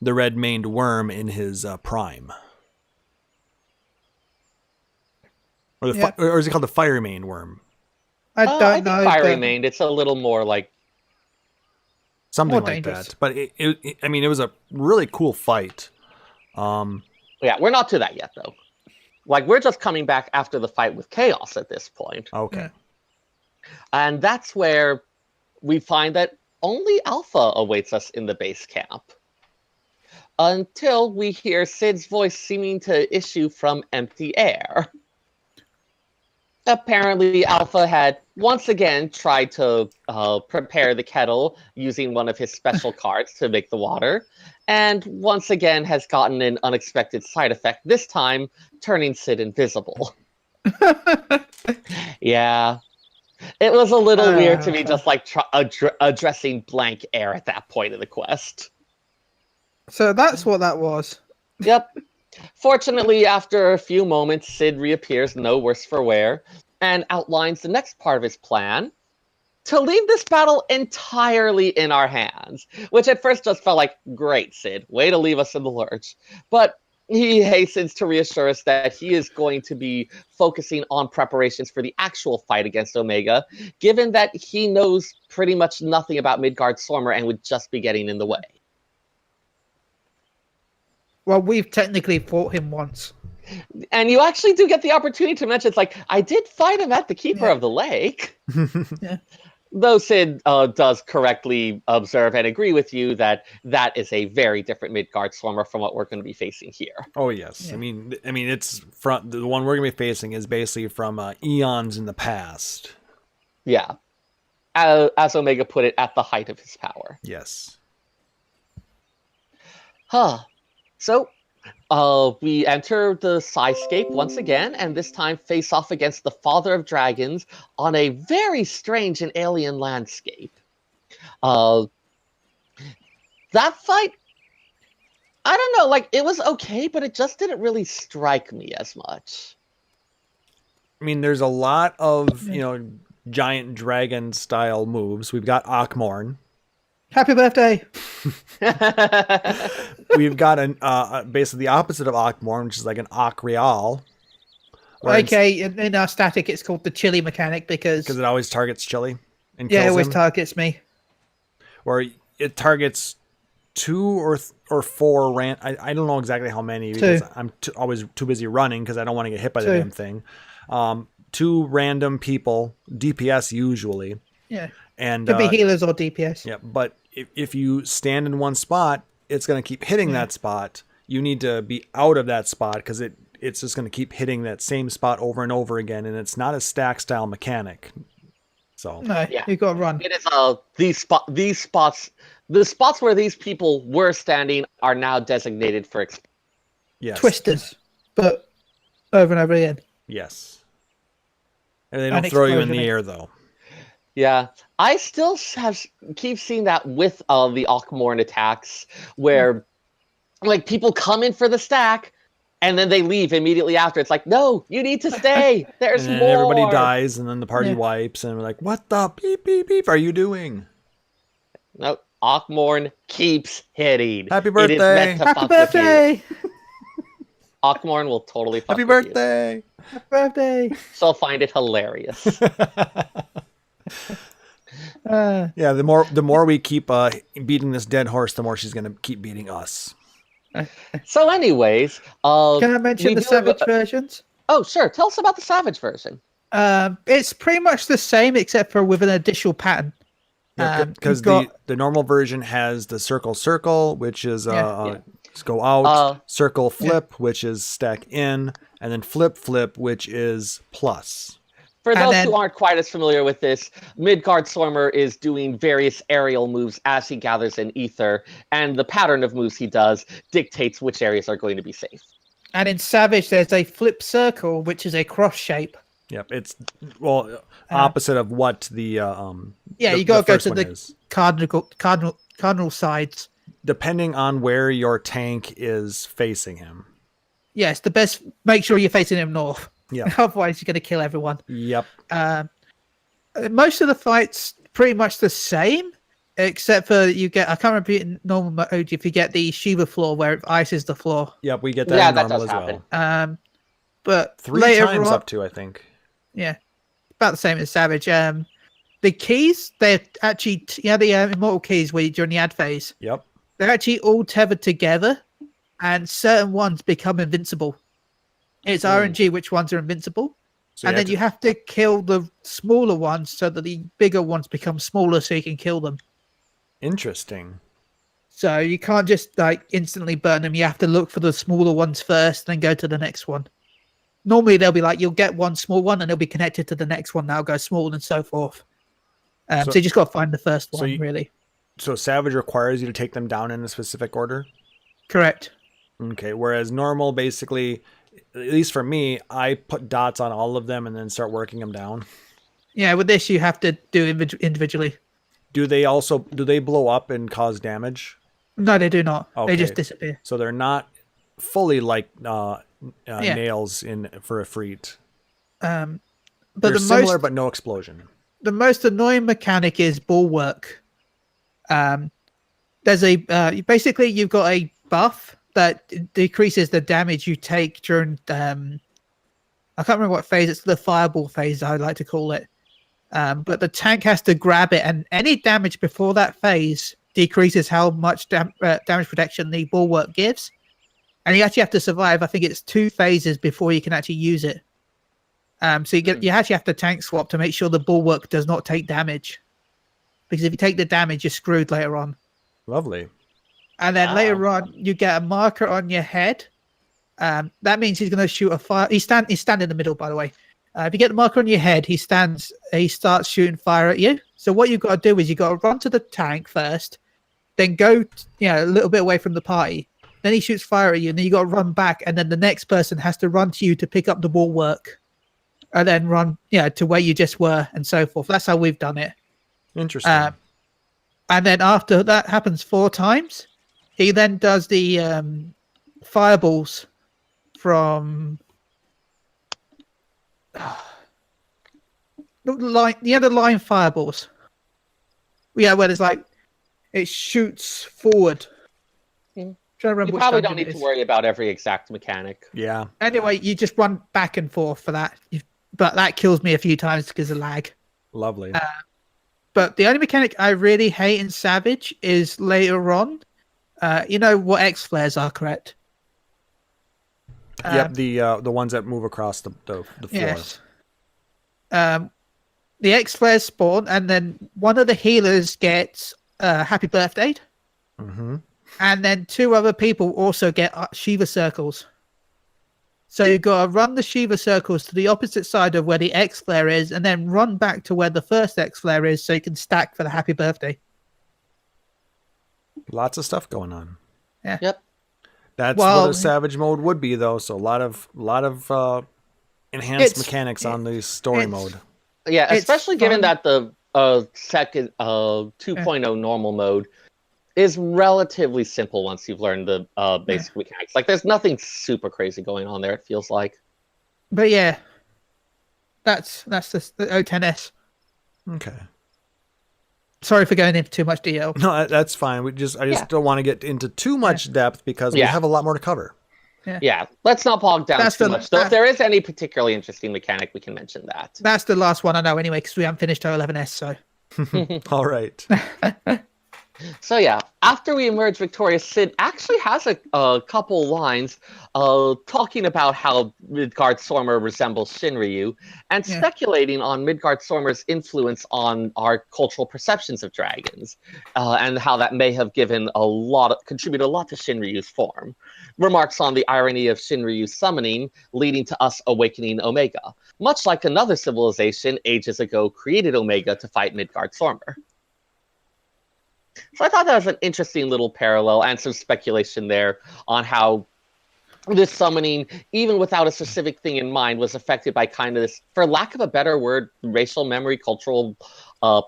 the red-maned worm in his prime. Or or is it called the fire-maned worm? I don't know. Fiery maned. It's a little more like Something more like dangerous. that. But it was a really cool fight. yeah, we're not to that yet though. Like we're just coming back after the fight with Chaos at this point. Okay. Yeah. And that's where we find that only Alpha awaits us in the base camp. Until we hear Sid's voice seeming to issue from empty air. Apparently, Alpha had once again tried to prepare the kettle using one of his special cards to make the water, and once again has gotten an unexpected side effect, this time turning Sid invisible. Yeah. It was a little weird to me just like addressing blank air at that point in the quest. So that's what that was. Yep. Fortunately, after a few moments, Sid reappears no worse for wear and outlines the next part of his plan to leave this battle entirely in our hands, which at first just felt like, great, Sid, way to leave us in the lurch. But he hastens to reassure us that he is going to be focusing on preparations for the actual fight against Omega, given that he knows pretty much nothing about Midgard Stormer and would just be getting in the way. Well, we've technically fought him once. And you actually do get the opportunity to mention, it's like, I did fight him at the Keeper of the Lake. Yeah. Though Sid does correctly observe and agree with you that that is a very different Midgard Stormer from what we're going to be facing here. Oh yes, Yeah. I mean it's from the one we're gonna be facing is basically from eons in the past. Yeah, as Omega put it, at the height of his power. Yes. So we enter the Seyscape once again, and this time face off against the Father of Dragons on a very strange and alien landscape. That fight, I don't know, like, it was okay, but it just didn't really strike me as much. I mean, there's a lot of giant dragon style moves. We've got Akmorn. Happy birthday! We've got basically the opposite of Akmorn, which is like an Akreal. Okay, in our static, it's called the chili mechanic because it always targets Chili and it kills always him. targets me. Or it targets 2 or 4 I don't know exactly how many because I'm always too busy running because I don't want to get hit by the damn thing. 2 random people, DPS usually. Yeah. And could be healers or DPS. Yeah, but if you stand in one spot, it's going to keep hitting that spot. You need to be out of that spot because it's just going to keep hitting that same spot over and over again, and it's not a stack style mechanic. So No, you got to run. It is the spots where these people were standing are now designated for yes. Twisters, but over and over again. Yes. And they don't And throw you in the explosion. air though. Yeah, I still keep seeing that with the Akmorn attacks, where like people come in for the stack, and then they leave immediately after. It's like, no, you need to stay. There's And then more. everybody dies, and then the party Yeah. wipes, and we're like, "What the beep beep beep are you doing?" No, Akmorn keeps hitting. Happy It is meant birthday. to Happy fuck with you. birthday! Akmorn will totally fuck Happy with you. birthday! Happy birthday. She'll find it hilarious. Yeah, the more we keep beating this dead horse, the more she's gonna keep beating us. So, anyways, Can I mention we the do have Savage versions? Oh, sure. Tell us about the Savage version. It's pretty much the same except for with an additional pattern. Because you've got- the normal version has the circle, which is Yeah. go out, circle flip, which is stack in, and then flip, which is plus. For And those then- who aren't quite as familiar with this, Midgard Stormer is doing various aerial moves as he gathers in ether, and the pattern of moves he does dictates which areas are going to be safe. And in Savage, there's a flip circle, which is a cross shape. Yep, it's opposite of what the You got to go first to one the is. cardinal sides. Depending on where your tank is facing him. Yes, the best. Make sure you're facing him north. Yeah. Otherwise, you're going to kill everyone. Yep. Most of the fights pretty much the same, except for you get. I can't remember in normal mode if you get the Shiva floor where it ices the floor. Yep, we get that Yeah, in that normal does as happen. well. But 3 later times on, up to, I think. yeah, about the same as Savage. The keys, they're actually the immortal keys where during the ad phase, Yep. they're actually all tethered together, and certain ones become invincible. It's RNG which ones are invincible, So and then you have to kill the smaller ones so that the bigger ones become smaller, so you can kill them. Interesting. So you can't just like instantly burn them. You have to look for the smaller ones first, then go to the next one. Normally they'll be like you'll get one small one, and it'll be connected to the next one. That'll go small and so forth. So you just got to find the first one, really. So Savage requires you to take them down in a specific order? Correct. Okay, whereas normal, basically, at least for me, I put dots on all of them and then start working them down. Yeah, with this you have to do individually. Do they blow up and cause damage? No, they do not. Okay. They just disappear. So they're not fully like nails for a freet. But They're the similar, most but no explosion. the most annoying mechanic is bulwark. There's basically you've got a buff that decreases the damage you take during I can't remember what phase. It's the fireball phase, I like to call it. But the tank has to grab it, and any damage before that phase decreases how much damage protection the bulwark gives. And you actually have to survive. I think it's 2 phases before you can actually use it. So you actually have to tank swap to make sure the bulwark does not take damage. Because if you take the damage, you're screwed later on. Lovely. And then later on, you get a marker on your head. That means he's going to shoot a fire. He's stand in the middle, by the way. If you get the marker on your head, he starts shooting fire at you. So what you've got to do is you've got to run to the tank first, then go a little bit away from the party. Then he shoots fire at you, and then you got to run back, and then the next person has to run to you to pick up the bulwark, and then run to where you just were, and so forth. That's how we've done it. Interesting. And then after that happens 4 times, he then does the fireballs from the line fireballs. Yeah, where there's like it shoots forward. Trying to remember You which probably dungeon don't need it to is. worry about every exact mechanic. Yeah. Anyway, you just run back and forth for that. But that kills me a few times because of lag. Lovely. But the only mechanic I really hate in Savage is later on. You know what X flares are, correct? Yep, the ones that move across the floor. Yes. The X flares spawn, and then one of the healers gets happy birthday. Mm-hmm. And then 2 other people also get Shiva circles. So you've got to run the Shiva circles to the opposite side of where the X flare is, and then run back to where the first X flare is so you can stack for the happy birthday. Lots of stuff going on. Yeah. Yep. That's what a Savage mode would be, though. So a lot of enhanced mechanics on the story mode. Yeah, It's especially given fun. that the second 2.0 normal mode is relatively simple once you've learned the basic mechanics. Like, there's nothing super crazy going on there, it feels like. But yeah, that's the O10S. Okay. Sorry for going into too much detail. No, that's fine. I just don't want to get into too much depth because we have a lot more to cover. Yeah, let's not bog down That's too the- much. Though if that- there is any particularly interesting mechanic, we can mention that. That's the last one I know anyway, because we haven't finished O11S. So All right. So yeah, after we emerge victorious, Sid actually has a couple lines talking about how Midgard Sormer resembles Shinryu, and Yeah. speculating on Midgard Sormer's influence on our cultural perceptions of dragons, and how that may have contributed a lot to Shinryu's form. Remarks on the irony of Shinryu's summoning, leading to us awakening Omega, much like another civilization ages ago created Omega to fight Midgard Sormer. So I thought that was an interesting little parallel and some speculation there on how this summoning, even without a specific thing in mind, was affected by kind of this, for lack of a better word, racial memory, cultural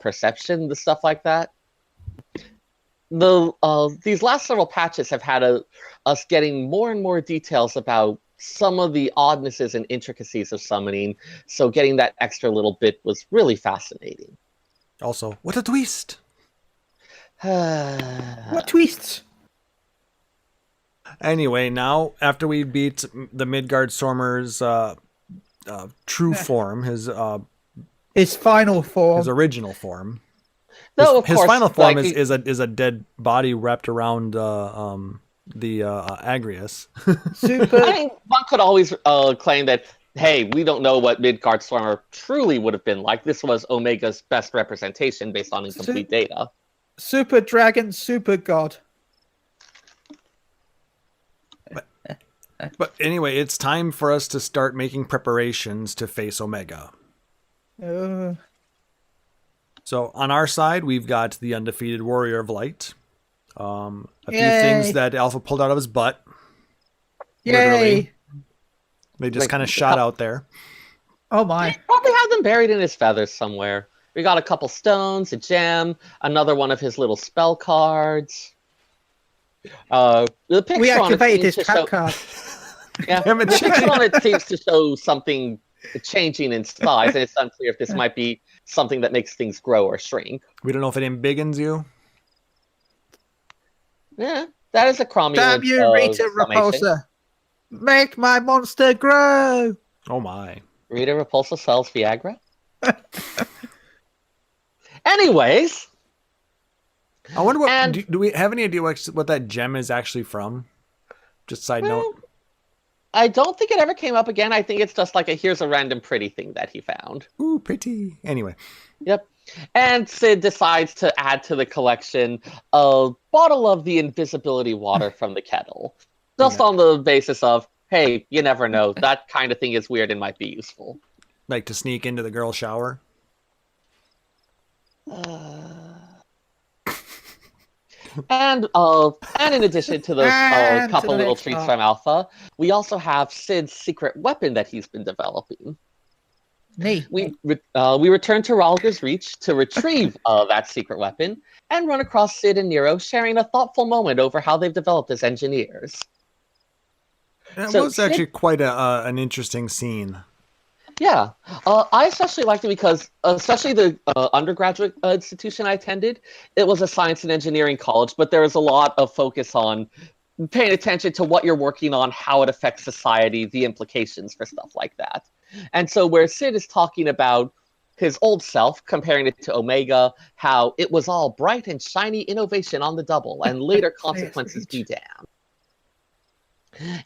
perception, the stuff like that. These last several patches have had us getting more and more details about some of the oddnesses and intricacies of summoning, so getting that extra little bit was really fascinating. Also, what a twist! what twists? Anyway, now after we beat the Midgard Sormer's true form, his final form. original form. No, of His course, final form like, is a dead body wrapped around the Agrius. Super. I think one could always claim that, hey, we don't know what Midgard Sormer truly would have been like. This was Omega's best representation based on incomplete data. Super dragon, super god. But anyway, it's time for us to start making preparations to face Omega. So on our side, we've got the undefeated Warrior of Light. A few things that Alpha pulled out of his butt. Literally. Yay! They just Like, kind of shot out there. Oh my. Probably have them buried in his feathers somewhere. We got a couple stones, a gem, another one of his little spell cards. The picture We on it activated seems his to trap show, card. yeah, Damn it, the picture on it seems to show something changing in size, and it's unclear if this might be something that makes things grow or shrink. We don't know if it embiggens you. Yeah, that is a cromulent Damn you, Rita summation. Repulsa. Make my monster grow. Oh my. Rita Repulsa sells Viagra? Anyways, I wonder what. And- Do we have any idea what that gem is actually from? Just side note. I don't think it ever came up again. I think it's just like here's a random pretty thing that he found. Ooh, pretty. Anyway. Yep. And Sid decides to add to the collection a bottle of the invisibility water from the kettle. Just on the basis of, hey, you never know. That kind of thing is weird and might be useful. Like to sneak into the girl's shower. And in addition to those And couple to the little next treats part. from Alpha, we also have Sid's secret weapon that he's been developing. Me. We return to Ralger's Reach to retrieve that secret weapon and run across Sid and Nero sharing a thoughtful moment over how they've developed as engineers. It So was Sid- actually quite an interesting scene. Yeah, I especially liked it because, especially the undergraduate institution I attended, it was a science and engineering college, but there was a lot of focus on paying attention to what you're working on, how it affects society, the implications for stuff like that. And so where Sid is talking about his old self, comparing it to Omega, how it was all bright and shiny innovation on the double, and later consequences be damned.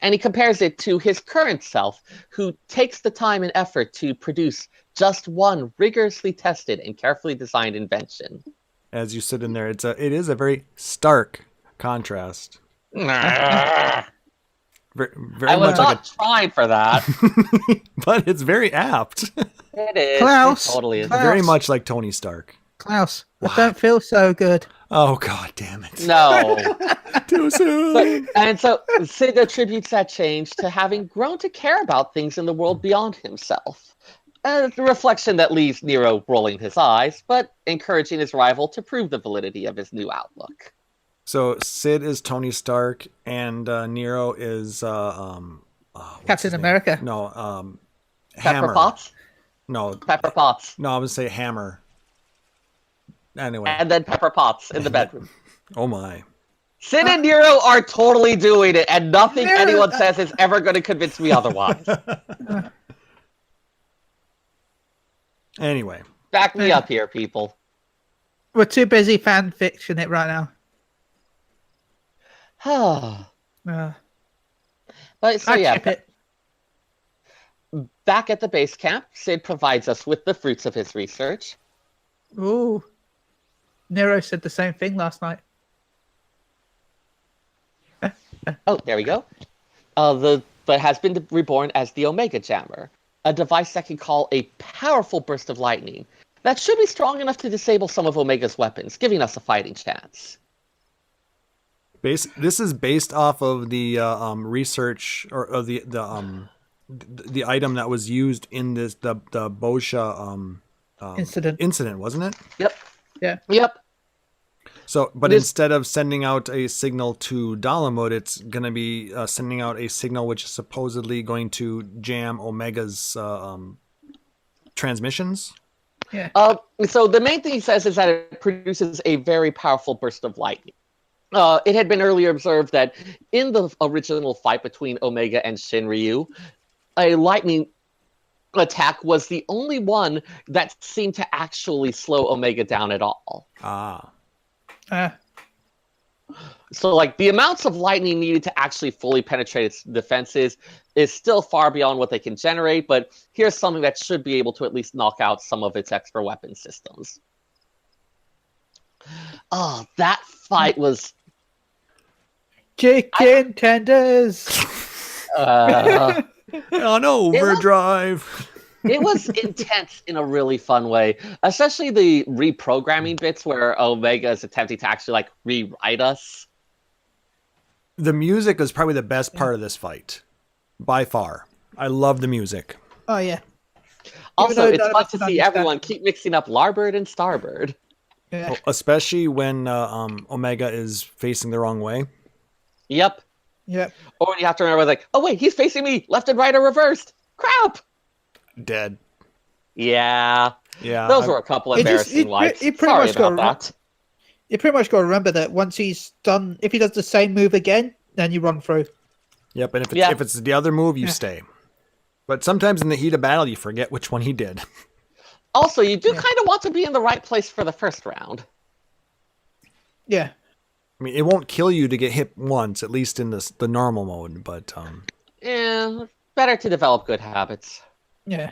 And he compares it to his current self, who takes the time and effort to produce just one rigorously tested and carefully designed invention. As you sit in there, it is a very stark contrast. I Very was much like not trying for that. but it's very apt. It is. Klaus, It totally is. Klaus. Very much like Tony Stark. Klaus, I don't feel so good. Oh god damn it. No. Too soon. And so Sid attributes that change to having grown to care about things in the world beyond himself. A reflection that leaves Nero rolling his eyes, but encouraging his rival to prove the validity of his new outlook. So Sid is Tony Stark and Nero is what's Captain his name? America. No, Pepper Hammer. Potts? No, Pepper Potts. no, I would say Hammer. Anyway. And then Pepper Potts in the bedroom. Oh my. Sin and Nero are totally doing it, and nothing Nero- anyone says is ever going to convince me otherwise. Anyway, Back me up here, people. We're too busy fan fiction it right now. But so I yeah, chip it. back at the base camp, Sid provides us with the fruits of his research. Ooh. Nero said the same thing last night. Oh, there we go. But has been reborn as the Omega Jammer, a device that can call a powerful burst of lightning that should be strong enough to disable some of Omega's weapons, giving us a fighting chance. this is based off of the research or of the item that was used in the Bosha incident, wasn't it? Yep. Yeah. Yep. So, but instead of sending out a signal to Dalamud, it's going to be sending out a signal which is supposedly going to jam Omega's transmissions. Yeah. So the main thing he says is that it produces a very powerful burst of lightning. It had been earlier observed that in the original fight between Omega and Shinryu, a lightning attack was the only one that seemed to actually slow Omega down at all. So, like, the amounts of lightning needed to actually fully penetrate its defenses is still far beyond what they can generate, but here's something that should be able to at least knock out some of its extra weapon systems. Oh, that fight was... Chicken tenders! Oh no, overdrive! It was intense in a really fun way, especially the reprogramming bits where Omega is attempting to actually, like, rewrite us. The music is probably the best part of this fight, by far. I love the music. Oh, yeah. Also, it's fun to see everyone keep mixing up Larbird and Starbird. Yeah. Especially when Omega is facing the wrong way. Yep. Yep. Or when you have to remember, like, oh wait, he's facing me, left and right are reversed. Crap! Dead. Yeah. Yeah. Those were a couple embarrassing wipes. Sorry about that. You pretty much got to remember that once he's done, if he does the same move again, then you run through. Yep, and if it's the other move, you stay. But sometimes in the heat of battle, you forget which one he did. Also, you do kind of want to be in the right place for the first round. Yeah. I mean, it won't kill you to get hit once, at least in the normal mode, but... Yeah, better to develop good habits. Yeah.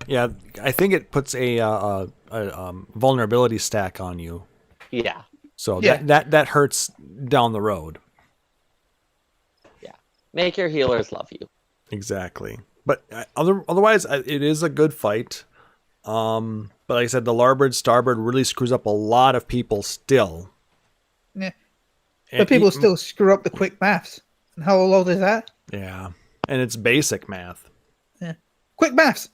Yeah, I think it puts a vulnerability stack on you. Yeah. So that hurts down the road. Yeah. Make your healers love you. Exactly. But otherwise, it is a good fight. But like I said, the Larbird Starbird really screws up a lot of people still. Yeah. But people still screw up the quick maths. And how old is that? Yeah. And it's basic math. Yeah. Quick maths!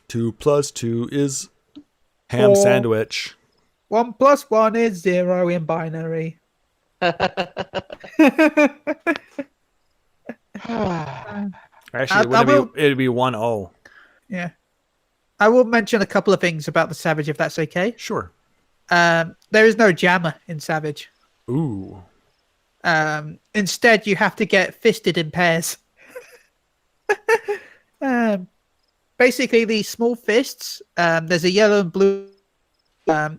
2 + 2 is ham sandwich. 1 + 1 is 0 in binary. Actually, it'd be 1-0. Yeah. I will mention a couple of things about the Savage, if that's okay. Sure. There is no jammer in Savage. Ooh. Instead, you have to get fisted in pairs. Basically, these small fists, there's a yellow and blue.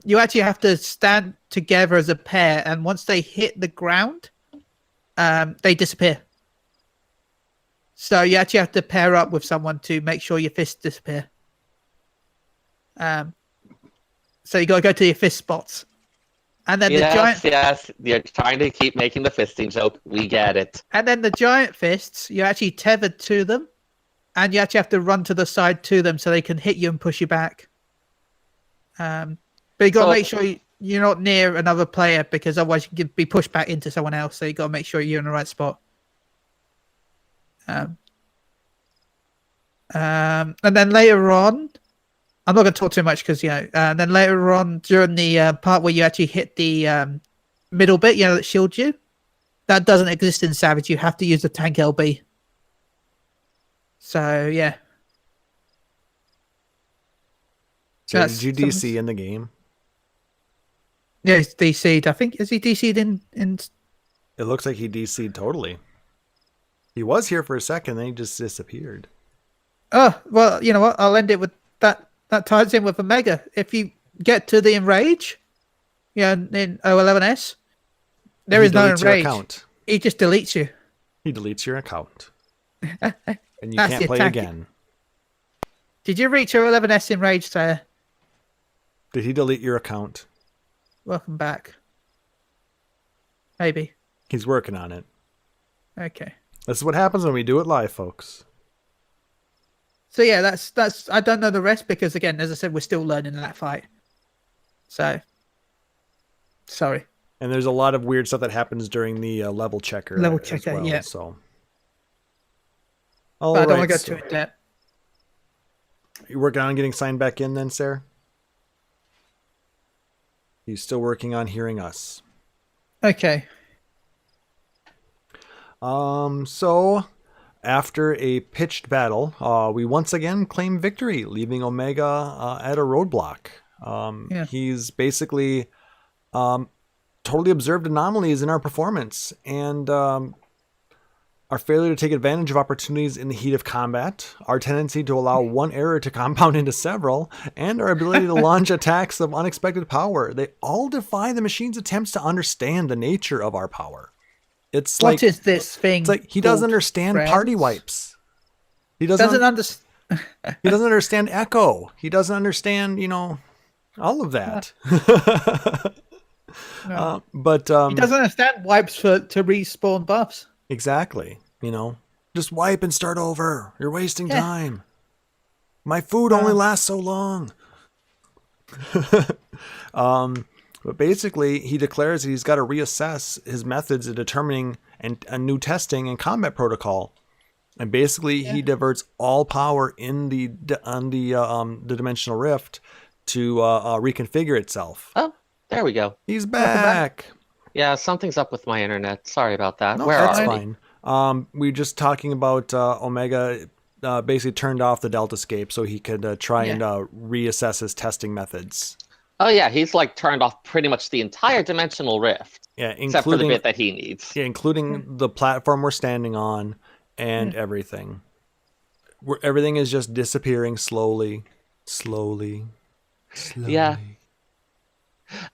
You actually have to stand together as a pair, and once they hit the ground, they disappear. So you actually have to pair up with someone to make sure your fists disappear. So you got to go to your fist spots. And then the giant... Yes, you're trying to keep making the fisting joke. We get it. And then the giant fists, you're actually tethered to them. And you actually have to run to the side to them so they can hit you and push you back. But you got to make sure you're not near another player, because otherwise you can be pushed back into someone else. So you got to make sure you're in the right spot. And then later on, I'm not going to talk too much because, and then later on during the part where you actually hit the middle bit, that shields you, that doesn't exist in Savage. You have to use the tank LB. So, yeah. So did you DC in the game? Yeah, he's DC'd. I think, is he DC'd in It looks like he DC'd totally. He was here for a second, then he just disappeared. Oh, well, you know what? I'll end it with that. That ties in with Omega. If you get to the Enrage, in O11S, there He is no deletes your Enrage. account. He just deletes you. He deletes your account. And you That's can't the play attack. again. Did you reach O11S Enrage, Seyrr? Did he delete your account? Welcome back. Maybe. He's working on it. Okay. This is what happens when we do it live, folks. So yeah, that's. I don't know the rest because again, as I said, we're still learning that fight. So, sorry. And there's a lot of weird stuff that happens during the level checker. Level as checker, well, yeah. So. But I don't want to go too in depth. You working on getting signed back in then, Seyrr? He's still working on hearing us. Okay. So after a pitched battle, we once again claim victory, leaving Omega at a roadblock. He's basically totally observed anomalies in our performance and our failure to take advantage of opportunities in the heat of combat, our tendency to allow one error to compound into several, and our ability to launch attacks of unexpected power. They all defy the machine's attempts to understand the nature of our power. It's What is this thing? It's like he doesn't called understand friends? party wipes. He Doesn't understand. He doesn't understand echo. He doesn't understand, all of that. No. But He doesn't understand wipes to respawn buffs. exactly. Just wipe and start over. You're wasting time. My food only lasts so long. But basically, he declares that he's got to reassess his methods of determining a new testing and combat protocol. And basically, he diverts all power on the dimensional rift to reconfigure itself. Oh, there we go. He's back. Yeah, something's up with my internet. Sorry about that. No, Where that's are we? fine. We were just talking about Omega basically turned off the Deltascape so he could try and reassess his testing methods. Oh yeah, he's like turned off pretty much the entire dimensional rift, Yeah, except for the bit that he needs. Yeah, including the platform we're standing on and everything. Everything is just disappearing slowly. Yeah.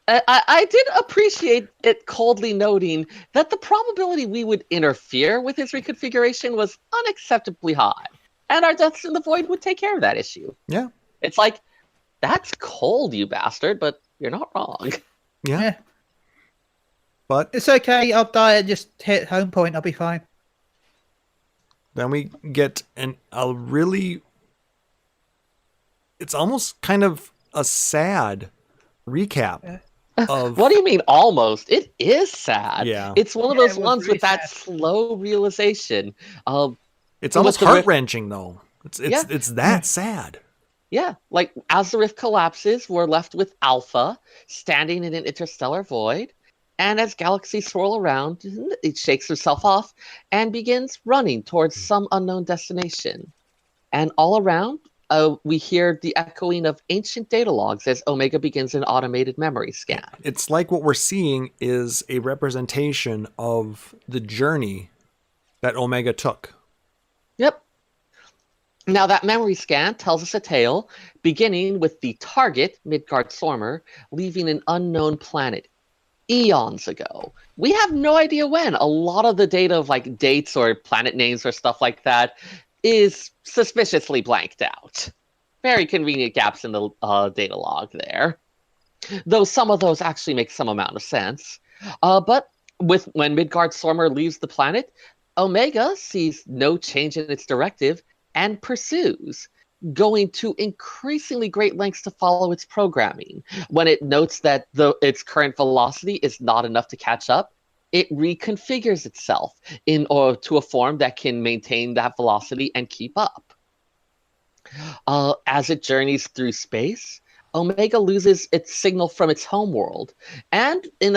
I did appreciate it coldly noting that the probability we would interfere with his reconfiguration was unacceptably high, and our Deaths in the Void would take care of that issue. Yeah. It's like, that's cold, you bastard, but you're not wrong. Yeah. But It's okay. I'll die and just hit home point. I'll be fine. then we get it's almost kind of a sad recap of What do you mean almost? It is sad. Yeah. It's one of Yeah, those it was ones really with that sad. slow realization. it's almost the rift- heart-wrenching though. It's that sad. Yeah, like as the rift collapses, we're left with Alpha standing in an interstellar void, and as galaxies swirl around, it shakes herself off and begins running towards some unknown destination. And all around, we hear the echoing of ancient data logs as Omega begins an automated memory scan. It's like what we're seeing is a representation of the journey that Omega took. Yep. Now, that memory scan tells us a tale beginning with the target, Midgard-Sormer, leaving an unknown planet eons ago. We have no idea when. A lot of the data of like dates or planet names or stuff like that is suspiciously blanked out. Very convenient gaps in the data log there. Though some of those actually make some amount of sense. But when Midgard-Sormer leaves the planet, Omega sees no change in its directive and pursues, going to increasingly great lengths to follow its programming. When it notes that its current velocity is not enough to catch up, it reconfigures itself to a form that can maintain that velocity and keep up. As it journeys through space, Omega loses its signal from its homeworld, and in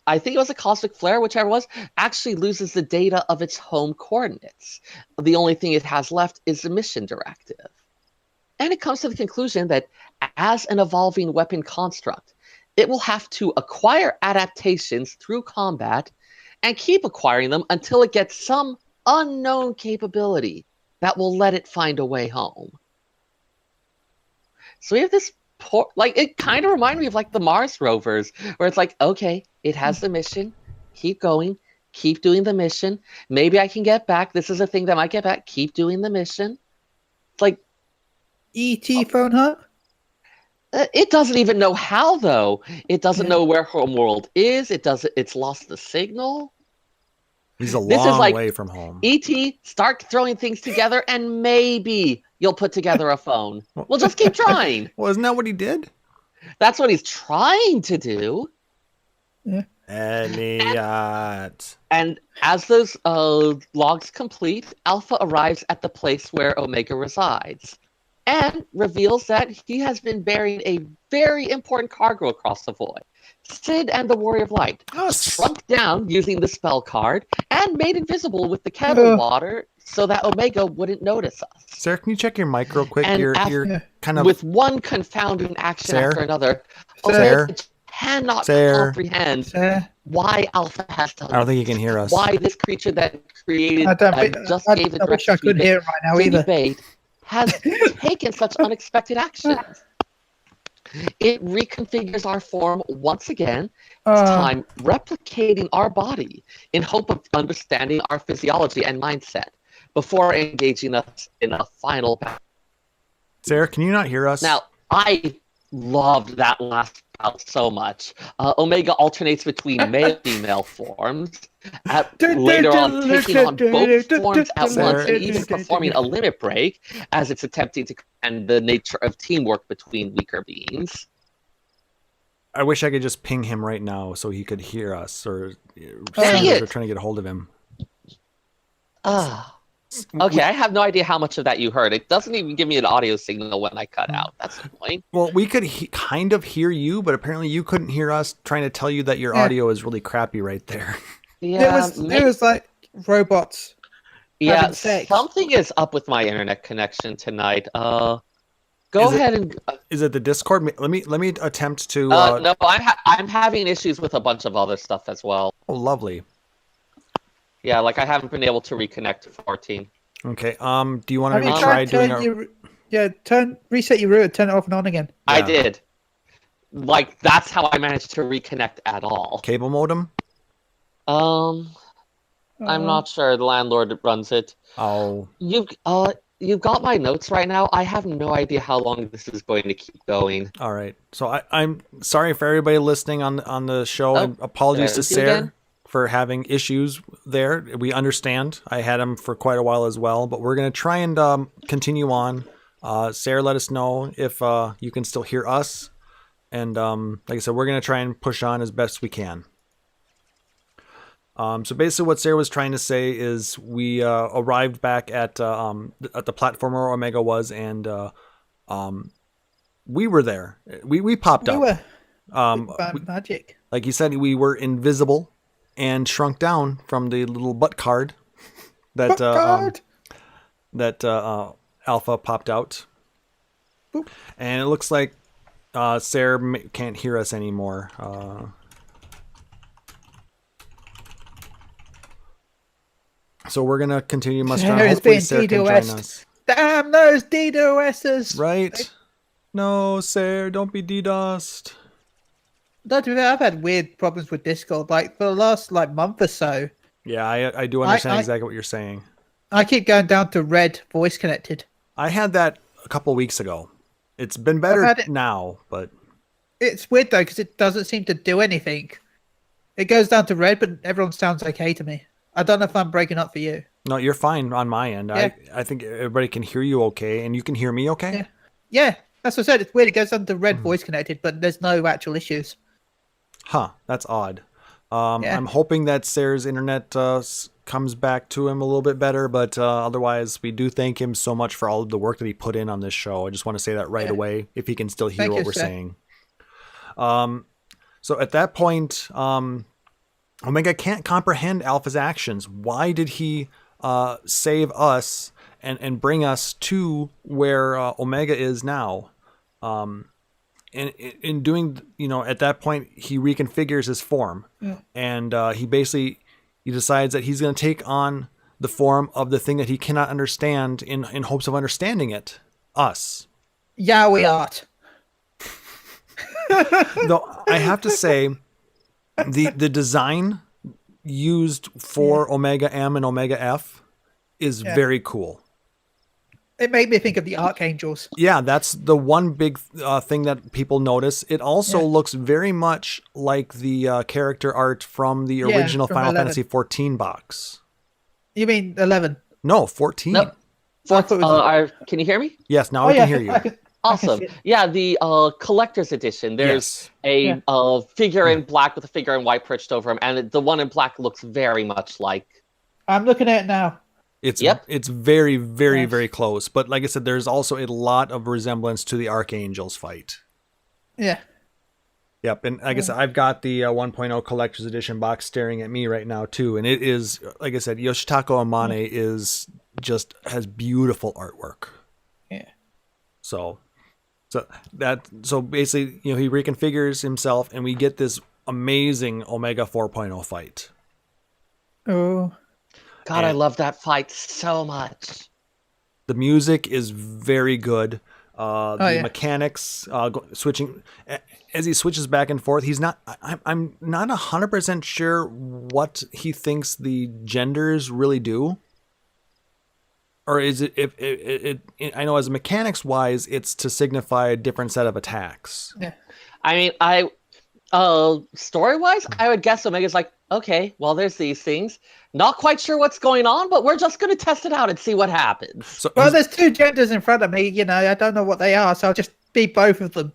I think it was a cosmic flare, whichever it was, actually loses the data of its home coordinates. The only thing it has left is the mission directive. And it comes to the conclusion that as an evolving weapon construct, it will have to acquire adaptations through combat and keep acquiring them until it gets some unknown capability that will let it find a way home. So we have this poor, like, it kind of reminded me of like the Mars rovers, where it's like, okay, it has the mission, keep going, keep doing the mission. Maybe I can get back. This is a thing that might get back. Keep doing the mission. It's like E.T. phone hunt? it doesn't even know how, though. It doesn't know where homeworld is. It's lost the signal. He's a This is long like way from home. E.T., start throwing things together, and maybe you'll put together a phone. We'll just keep trying. Well, isn't that what he did? That's what he's trying to do. Elliot. And as those logs complete, Alpha arrives at the place where Omega resides and reveals that he has been bearing a very important cargo across the void. Sid and the Warrior of Light shrunk down using the spell card and made invisible with the kettle water so that Omega wouldn't notice us. Sarah, can you check your mic real quick? And You're kind of with one confounding action Sarah? after another, Sarah? Omega cannot Sarah? comprehend why Alpha has done I don't think you can hear us. why this creature that created I wish I could hear it right now either. debate has taken such unexpected actions. It reconfigures our form once again, this time replicating our body in hope of understanding our physiology and mindset before engaging us in a final battle. Sarah, can you not hear us? Now, I loved that last bout so much. Omega alternates between male and female forms, later on taking on both forms at once and even performing a limit break as it's attempting to command the nature of teamwork between weaker beings. I wish I could just ping him right now so he could hear us, or Dang we're it! trying to get a hold of him. Okay, I have no idea how much of that you heard. It doesn't even give me an audio signal when I cut out. That's annoying. Well, we could kind of hear you, but apparently you couldn't hear us, trying to tell you that your audio is really crappy right there. Yeah, It was like robots. yeah, having sex. something is up with my internet connection tonight. Go ahead and Is it the Discord? Let me attempt to. no, I'm having issues with a bunch of other stuff as well. Oh, lovely. Yeah, like I haven't been able to reconnect to 14. Okay. Do you want Have to you retry tried doing reset your router, turn it off and on again. I Yeah. did. Like that's how I managed to reconnect at all. cable modem? I'm not sure. The landlord runs it. Oh, You've got my notes right now. I have no idea how long this is going to keep going. all right. So I'm sorry for everybody listening on the show. And apologies to there. You Seyrr again? for having issues there. We understand. I had them for quite a while as well, but we're going to try and continue on. Seyrr, let us know if you can still hear us. And like I said, we're going to try and push on as best we can. So basically what Seyrr was trying to say is we arrived back at the platform where Omega was, and we were there. We popped up. Magic. Like you said, we were invisible and shrunk down from the little butt card that Alpha popped out. Boop. And it looks like Seyrr can't hear us anymore. So we're gonna continue mustering. Seyrr is Hopefully being Seyrr can join us. Damn those DDoSers! Right? No, Seyrr, don't be DDoSed. Don't do that. I've had weird problems with Discord, like for the last month or so. Yeah, I do understand exactly what you're saying. I keep going down to red voice connected. I had that a couple weeks ago. It's been better now, but It's weird though because it doesn't seem to do anything. It goes down to red, but everyone sounds okay to me. I don't know if I'm breaking up for you. no, you're fine on my end. Yeah. I think everybody can hear you okay, and you can hear me okay. Yeah. Yeah, that's what I said. It's weird. It goes down to red voice connected, but there's no actual issues. Huh, that's odd. Yeah. I'm hoping that Seyr's internet comes back to him a little bit better, but otherwise, we do thank him so much for all of the work that he put in on this show. I just want to say that right away, if he can still hear Thank what you, we're sir. saying. So at that point, Omega can't comprehend Alpha's actions. Why did he save us and bring us to where Omega is now? in doing, at that point, he reconfigures his form, and he decides that he's going to take on the form of the thing that he cannot understand in hopes of understanding it. Us. Yeah, we art. Though I have to say, the design used for Omega M and Omega F is very cool. It made me think of the Archangels. Yeah, that's the one big thing that people notice. It also looks very much like the character art from the original from Final 11. Fantasy 14 box. You mean 11? No, 14. Nope. Can you hear me? Yes, now I can hear you. Awesome. Yeah, the collector's edition. There's a figure in black with a figure in white perched over him, and the one in black looks very much like. I'm looking at it now. It's very, very, very close. But like I said, there's also a lot of resemblance to the Archangels fight. Yeah. Yep, and like I said, I've got the 1.0 collector's edition box staring at me right now too, and it is, like I said, Yoshitaka Amane has beautiful artwork. Yeah. So basically, he reconfigures himself, and we get this amazing Omega 4.0 fight. Oh. God, I love that fight so much. The music is very good. The mechanics, switching as he switches back and forth. He's not. I'm not 100% sure what he thinks the genders really do, or is it? I know as mechanics wise, it's to signify a different set of attacks. Yeah. I mean, story wise, I would guess Omega's like, okay, well, there's these things. Not quite sure what's going on, but we're just going to test it out and see what happens. Well, there's two genders in front of me. I don't know what they are, so I'll just be both of them.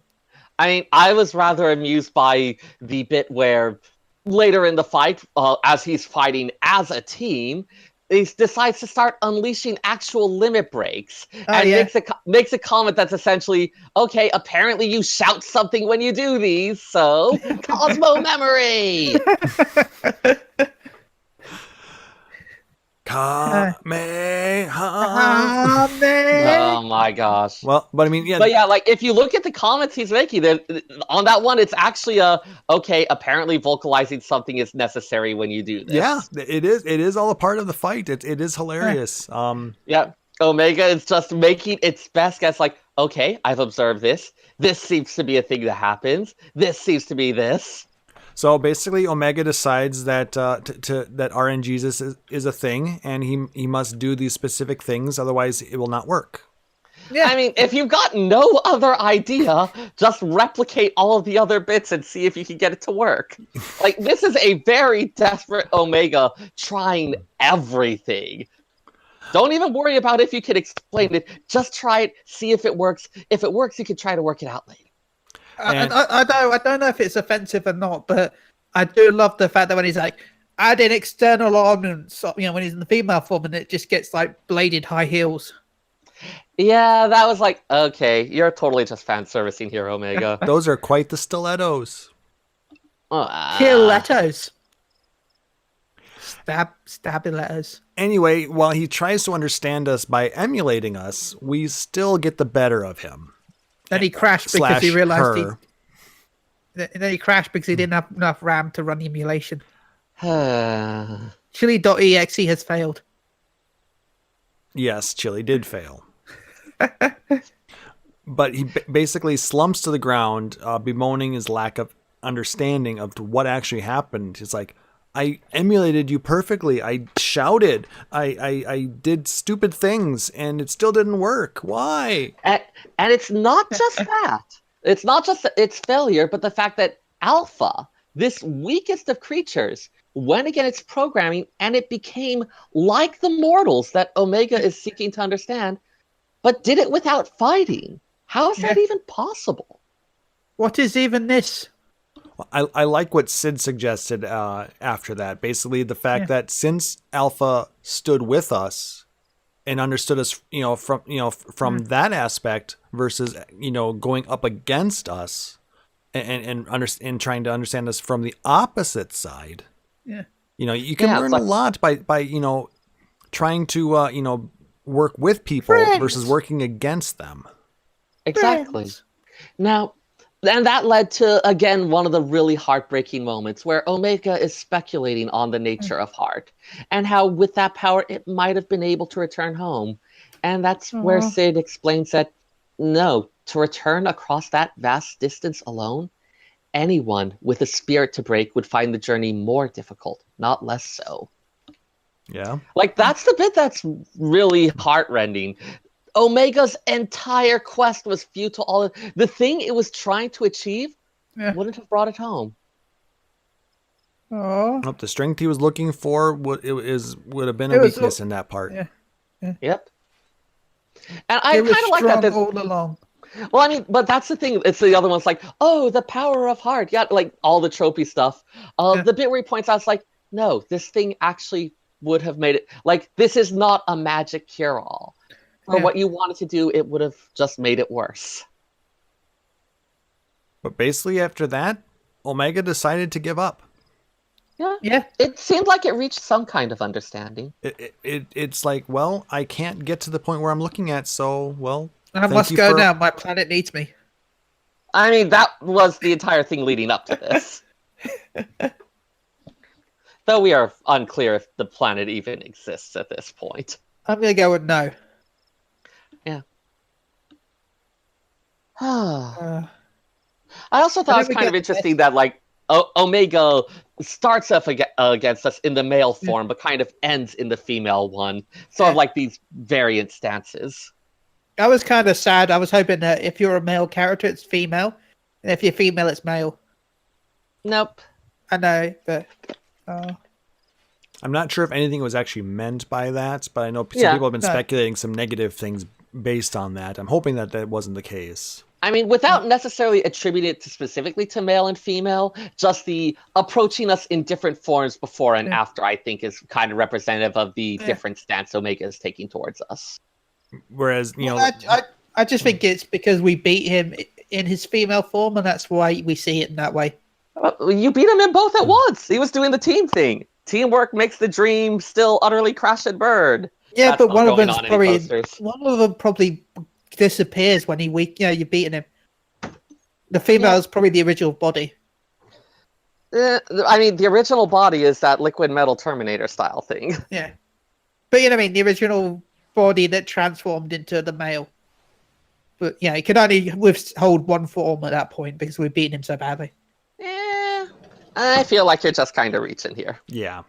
I mean, I was rather amused by the bit where later in the fight, as he's fighting as a team, he decides to start unleashing actual limit breaks and makes a comment that's essentially, okay, apparently you shout something when you do these, so Cosmo memory! Kamehameha. Oh my gosh. Well, but I mean, But yeah, like if you look at the comments he's making, on that one, it's actually okay, apparently vocalizing something is necessary when you do this. Yeah, it is. It is all a part of the fight. It is hilarious. Yeah, Omega is just making its best guess. Like, okay, I've observed this. This seems to be a thing that happens. This seems to be this. So basically, Omega decides that that RNGesus is a thing, and he must do these specific things, otherwise it will not work. Yeah. I mean, if you've got no other idea, just replicate all of the other bits and see if you can get it to work. Like, this is a very desperate Omega trying everything. Don't even worry about if you can explain it. Just try it, see if it works. If it works, you can try to work it out later. I don't know if it's offensive or not, but I do love the fact that when he's like, add in external ornaments, when he's in the female form, and it just gets like bladed high heels. Yeah, that was like, okay, you're totally just fan servicing here, Omega. Those are quite the stilettos. Stilettos. Stabilettos. Anyway, while he tries to understand us by emulating us, we still get the better of him. Then he crashed because he realized her. he crashed because he didn't have enough RAM to run the emulation. Chili.exe has failed. Yes, Chili did fail. But he basically slumps to the ground, bemoaning his lack of understanding of what actually happened. It's like, I emulated you perfectly. I shouted. I did stupid things, and it still didn't work. Why? And it's not just that. It's not just its failure, but the fact that Alpha, this weakest of creatures, went against its programming, and it became like the mortals that Omega is seeking to understand, but did it without fighting. How is that even possible? What is even this? I like what Sid suggested after that. Basically, the fact that since Alpha stood with us and understood us, from that aspect versus going up against us and trying to understand us from the opposite side. Yeah. You can learn a lot by trying to work with people versus working against them. Exactly. Now, And that led to, again, one of the really heartbreaking moments where Omega is speculating on the nature of heart and how with that power it might have been able to return home. And that's where Aw. Sid explains that no, to return across that vast distance alone, anyone with a spirit to break would find the journey more difficult, not less so. Yeah. Like, that's the bit that's really heartrending. Omega's entire quest was futile. The thing it was trying to achieve Yeah. wouldn't have brought it home. Oh. Nope, the strength he was looking for would have been It a was weakness in that part. Yeah. Yep. And I It was kind of like that. strong all along. Well, I mean, but that's the thing. It's the other one's like, oh, the power of heart. Yeah, like all the tropey stuff. Yeah. The bit where he points out, it's like, no, this thing actually would have made it. Like, this is not a magic cure-all. For Yeah. what you wanted to do, it would have just made it worse. But basically after that, Omega decided to give up. Yeah. It seemed like it reached some kind of understanding. It's like, well, I can't get to the point where I'm looking at, so, well, I thank must you go for- now. My planet needs me. I mean, that was the entire thing leading up to this. Though we are unclear if the planet even exists at this point. I'm gonna go with no. I also thought then it was we kind get of interesting that, like, Omega starts off against us in the male form, but kind of ends in the female one. Sort of Yeah. like these variant stances. I was kind of sad. I was hoping that if you're a male character, it's female, and if you're female, it's male. Nope. I know, but I'm not sure if anything was actually meant by that, but I know some Yeah, people have been no. speculating some negative things based on that. I'm hoping that that wasn't the case. I mean, without necessarily attributing it specifically to male and female, just the approaching us in different forms before and Yeah. after, I think, is kind of representative of the Yeah. different stance Omega is taking towards us. Whereas, you know, I just think it's because we beat him in his female form, and that's why we see it in that way. You beat him in both at once. He was doing the team thing. Teamwork makes the dream still utterly crash and burn. Yeah, That's but not one of going them's on any probably posters. disappears when you're beating him. The female is probably the original body. I mean, the original body is that liquid metal Terminator style thing. Yeah, but you know what I mean. The original body that transformed into the male. But yeah, he could only withhold one form at that point because we're beating him so badly. I feel like you're just kind of reaching here. yeah.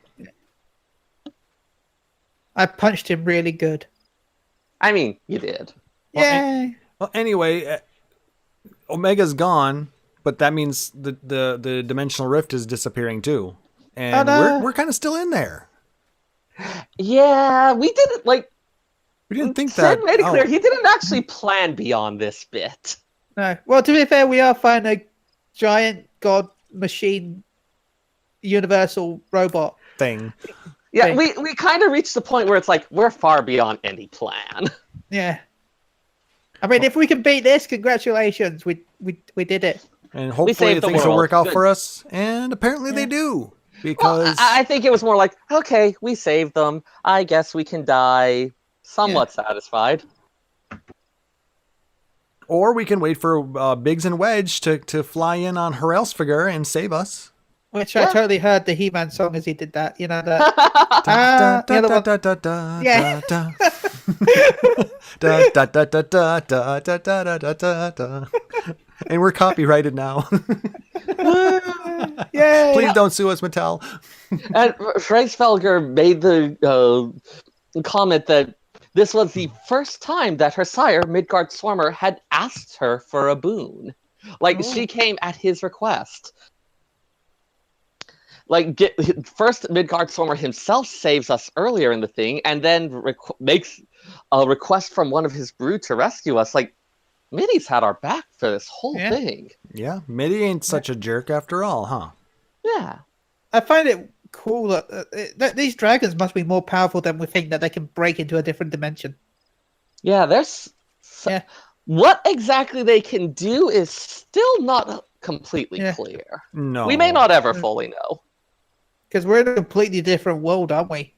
I punched him really good. I mean, you did. Well, Yay! Well, anyway, Omega's gone, but that means the dimensional rift is disappearing too, and Oh, no. we're kind of still in there. Yeah, we didn't like. We didn't think Sid that. made it clear oh, he didn't actually plan beyond this bit. No. Well, to be fair, we are fighting a giant god machine universal robot. thing. Yeah, Okay. we kind of reached the point where it's like we're far beyond any plan. Yeah. I mean, if we can beat this, congratulations. We did it. And hopefully saved the things will world. work out Good. for us. And apparently they do. Well, Because I think it was more like, okay, we saved them. I guess we can die somewhat satisfied. or we can wait for Biggs and Wedge to fly in on Alphascape and save us. Which Yeah. I totally heard the He-Man song as he did that. You know, the Da, the other da, one. da, da, da, Yeah. da, da. Da, da, da, da, da, da, da, da, da, da, da. And we're copyrighted now. Yay! Please don't sue us, Mattel. And Schreisfelger made the comment that this was the first time that her sire, Midgard Swarmer, had asked her for a boon. Like, she came at his request. Like, first Midgard Swarmer himself saves us earlier in the thing, and then makes a request from one of his brood to rescue us. Like, Minnie's had our back for this whole Yeah. thing. Yeah, Mitty ain't such a jerk after all, huh? Yeah. I find it cool that these dragons must be more powerful than we think, that they can break into a different dimension. Yeah, there's... Yeah. What exactly they can do is still not completely Yeah. clear. No. We may not ever fully know. Because we're in a completely different world, aren't we?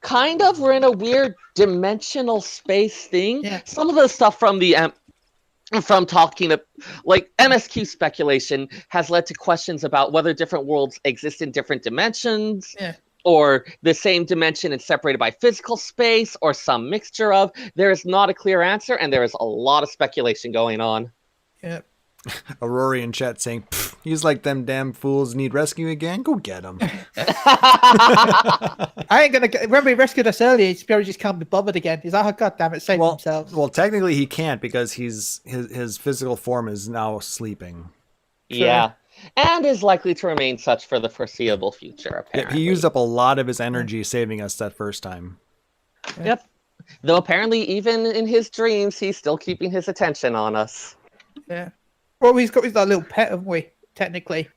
Kind of. We're in a weird dimensional space thing. Yeah. Some of the stuff from the from talking to, like, MSQ speculation has led to questions about whether different worlds exist in different dimensions, Yeah. or the same dimension is separated by physical space, or some mixture of. There is not a clear answer, and there is a lot of speculation going on. Yeah. Aurora in chat saying, he's like them damn fools need rescuing again. Go get him. I ain't gonna. Remember, he rescued us earlier. He's probably just can't be bothered again. He's like, oh, God damn it, save themselves. Well, technically he can't because his physical form is now sleeping. Yeah. And is likely to remain such for the foreseeable future, Yeah, apparently. he used up a lot of his energy saving us that first time. Yep. Though apparently, even in his dreams, he's still keeping his attention on us. Yeah. Well, he's got his like, little pet, haven't we? Technically.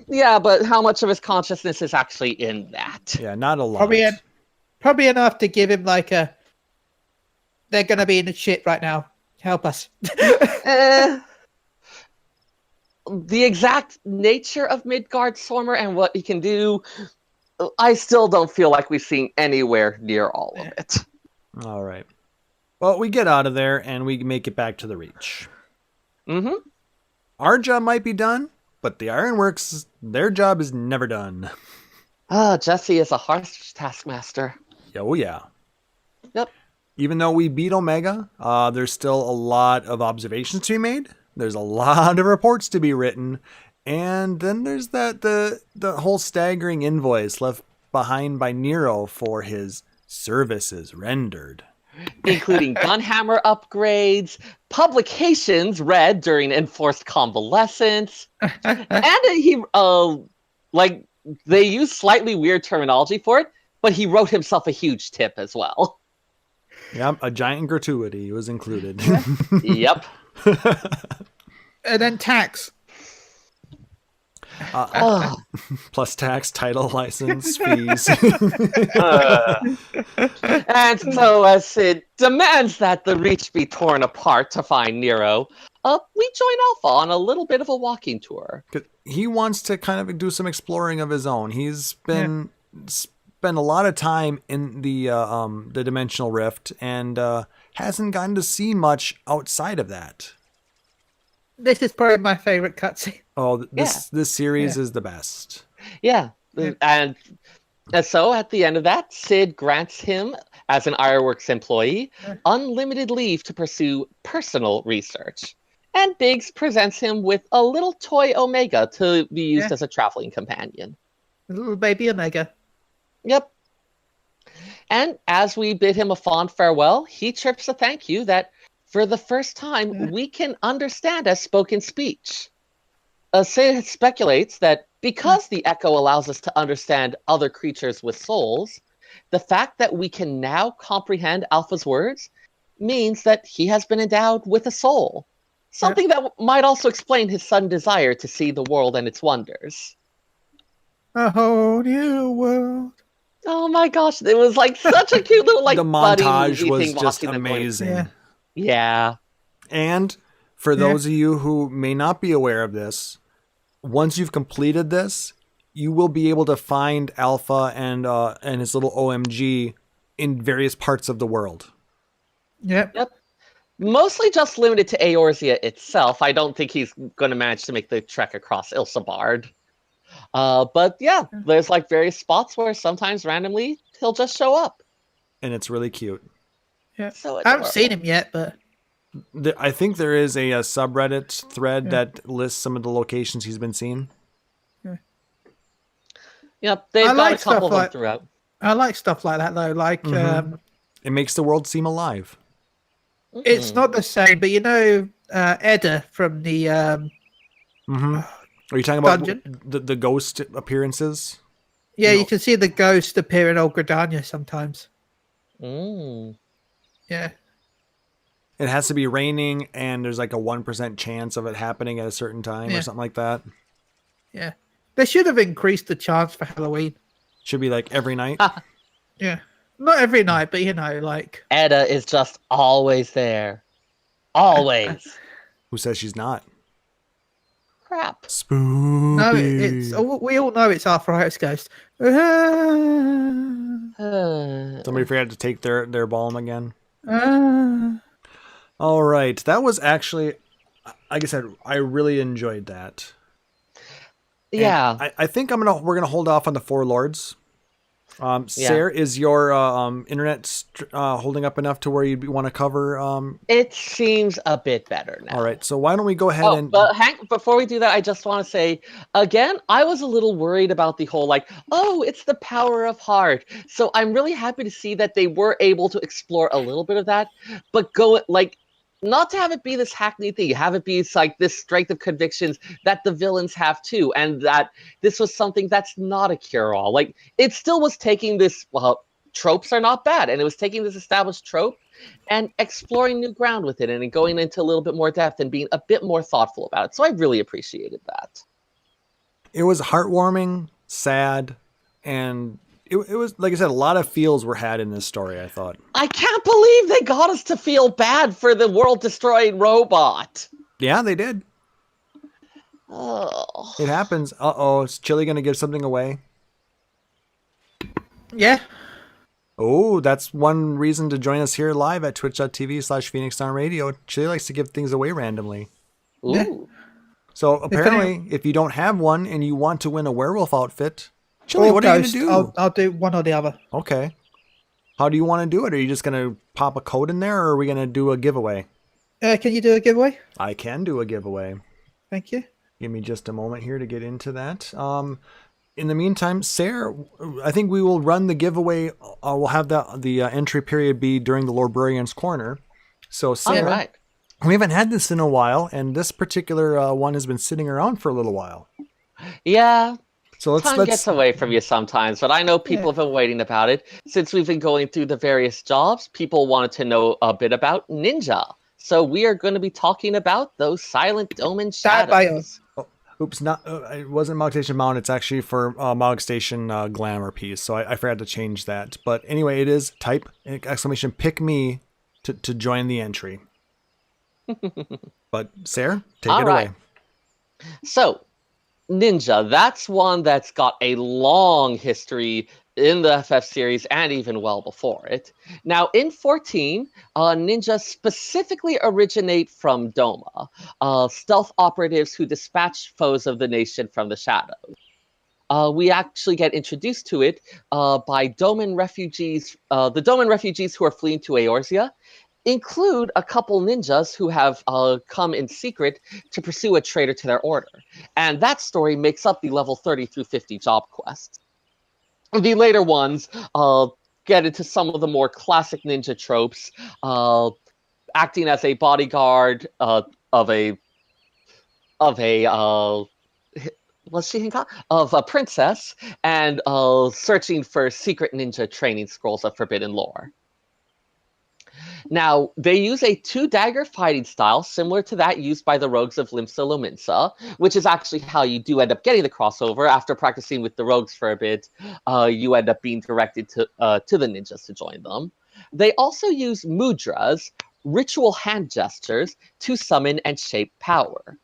Yeah, but how much of his consciousness is actually in that? Yeah, not a lot. Probably enough to give him like a. They're gonna be in the shit right now. Help us. The exact nature of Midgard Stormer and what he can do, I still don't feel like we've seen anywhere near all of it. All right. Well, we get out of there and we make it back to the Reach. Mm-hmm. Our job might be done, but the Ironworks, their job is never done. Jesse is a harsh taskmaster. Oh, yeah. Yep. Even though we beat Omega, there's still a lot of observations to be made. There's a lot of reports to be written. And then there's the whole staggering invoice left behind by Nero for his services rendered. Including gunhammer upgrades, publications read during enforced convalescence, and they use slightly weird terminology for it, but he wrote himself a huge tip as well. Yep, a giant gratuity was included. Yep. And then tax. Plus tax, title, license, fees. And so, as Sid demands that the Reach be torn apart to find Nero, we join Alpha on a little bit of a walking tour. He wants to kind of do some exploring of his own. He's been spent a lot of time in the dimensional rift and hasn't gotten to see much outside of that. This is probably my favorite cutscene. Oh, this series is the best. Yeah. And so at the end of that, Sid grants him, as an Ironworks employee, unlimited leave to pursue personal research. And Biggs presents him with a little toy Omega to be used as a traveling companion. A little baby Omega. Yep. And as we bid him a fond farewell, he chirps a thank you that for the first time we can understand as spoken speech. Sid speculates that because the Echo allows us to understand other creatures with souls, the fact that we can now comprehend Alpha's words means that he has been endowed with a soul. Something that might also explain his sudden desire to see the world and its wonders. A whole new world. Oh my gosh, it was like such a cute little the montage was just amazing. Yeah. And for those of you who may not be aware of this, once you've completed this, you will be able to find Alpha and his little OMG in various parts of the world. Yep. Mostly just limited to Eorzea itself. I don't think he's going to manage to make the trek across Ilsabard. But yeah, there's like various spots where sometimes randomly he'll just show up. And it's really cute. Yeah. So I haven't seen him yet, but I think there is a subreddit thread that lists some of the locations he's been seen. Yep, they've got a couple of them throughout. I like stuff like that though. Like it makes the world seem alive. It's not the same, but you know Edda from the Are you talking about dungeon? the ghost appearances? Yeah, you can see the ghost appear in Old Gridania sometimes. Yeah. It has to be raining, and there's like a 1% chance of it happening at a certain time or something like that. Yeah. They should have increased the chance for Halloween. Should be like every night. Yeah. Not every night, but you know, like... Edda is just always there. Always. Who says she's not? Crap. Spooky. No, we all know it's Arthritis Ghost. Somebody forgot to take their balm again. All right. That was actually, like I said, I really enjoyed that. And Yeah, I think we're gonna hold off on the Four Lords. yeah. Seyrr, is your internet holding up enough to where you want to cover? It seems a bit better All now. right. So why don't we go ahead Oh, and but Hank, before we do that, I just want to say again, I was a little worried about the whole like, oh, it's the power of heart. So I'm really happy to see that they were able to explore a little bit of that, but go like not to have it be this hackney thing, have it be like this strength of convictions that the villains have too, and that this was something that's not a cure-all. Like it still was taking this tropes are not bad, and it was taking this established trope and exploring new ground with it and going into a little bit more depth and being a bit more thoughtful about it. So I really appreciated that. it was heartwarming, sad, and it was, like I said, a lot of feels were had in this story, I thought. I can't believe they got us to feel bad for the world destroying robot. Yeah, they did. Oh. It happens. Uh-oh, is Chili going to give something away? Yeah. Oh, that's one reason to join us here live at twitch.tv/Phoenix Down Radio. Chili likes to give things away randomly. Ooh. Yeah. So apparently, if you don't have one and you want to win a werewolf outfit, Chili, Or what are you going Ghost. to do? I'll do one or the other. Okay. How do you want to do it? Are you just going to pop a code in there, or are we going to do a giveaway? Can you do a giveaway? I can do a giveaway. Thank you. Give me just a moment here to get into that. In the meantime, Seyrr, I think we will run the giveaway. We'll have the entry period be during the Lorebrarian's Corner. So, All Seyrr, right. we haven't had this in a while, and this particular one has been sitting around for a little while. Yeah. So Time let's gets away from you sometimes, but I know people have been waiting about it. Since we've been going through the various jobs, people wanted to know a bit about Ninja. So we are going to be talking about those silent domain That bio. shadows. Oops, not it wasn't Mog Station Mount. It's actually for Mog Station Glamour piece. So I forgot to change that. But anyway, it is type exclamation pick me to join the entry. But Seyrr, take All it right. away. So, Ninja, that's one that's got a long history in the FF series and even well before it. Now, in 14, Ninja specifically originate from Doma, stealth operatives who dispatch foes of the nation from the shadows. We actually get introduced to it by Doman refugees, the Doman refugees who are fleeing to Eorzea, include a couple ninjas who have come in secret to pursue a traitor to their order. And that story makes up the level 30 through 50 job quests. The later ones get into some of the more classic ninja tropes, acting as a bodyguard of a what's she called? Of a princess, and searching for secret ninja training scrolls of forbidden lore. Now, they use a two-dagger fighting style similar to that used by the rogues of Limsa Lominsa, which is actually how you do end up getting the crossover. After practicing with the rogues for a bit, you end up being directed to the ninjas to join them. They also use mudras, ritual hand gestures, to summon and shape power.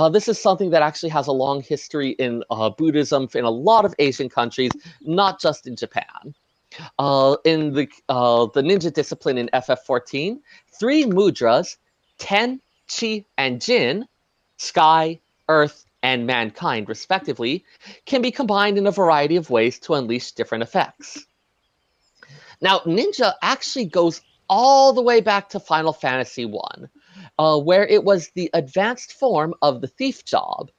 This is something that actually has a long history in Buddhism in a lot of Asian countries, not just in Japan. In the ninja discipline in FF14, 3 mudras, Ten, Chi, and Jin, Sky, Earth, and Mankind, respectively, can be combined in a variety of ways to unleash different effects. Now, ninja actually goes all the way back to Final Fantasy I, where it was the advanced form of the thief job.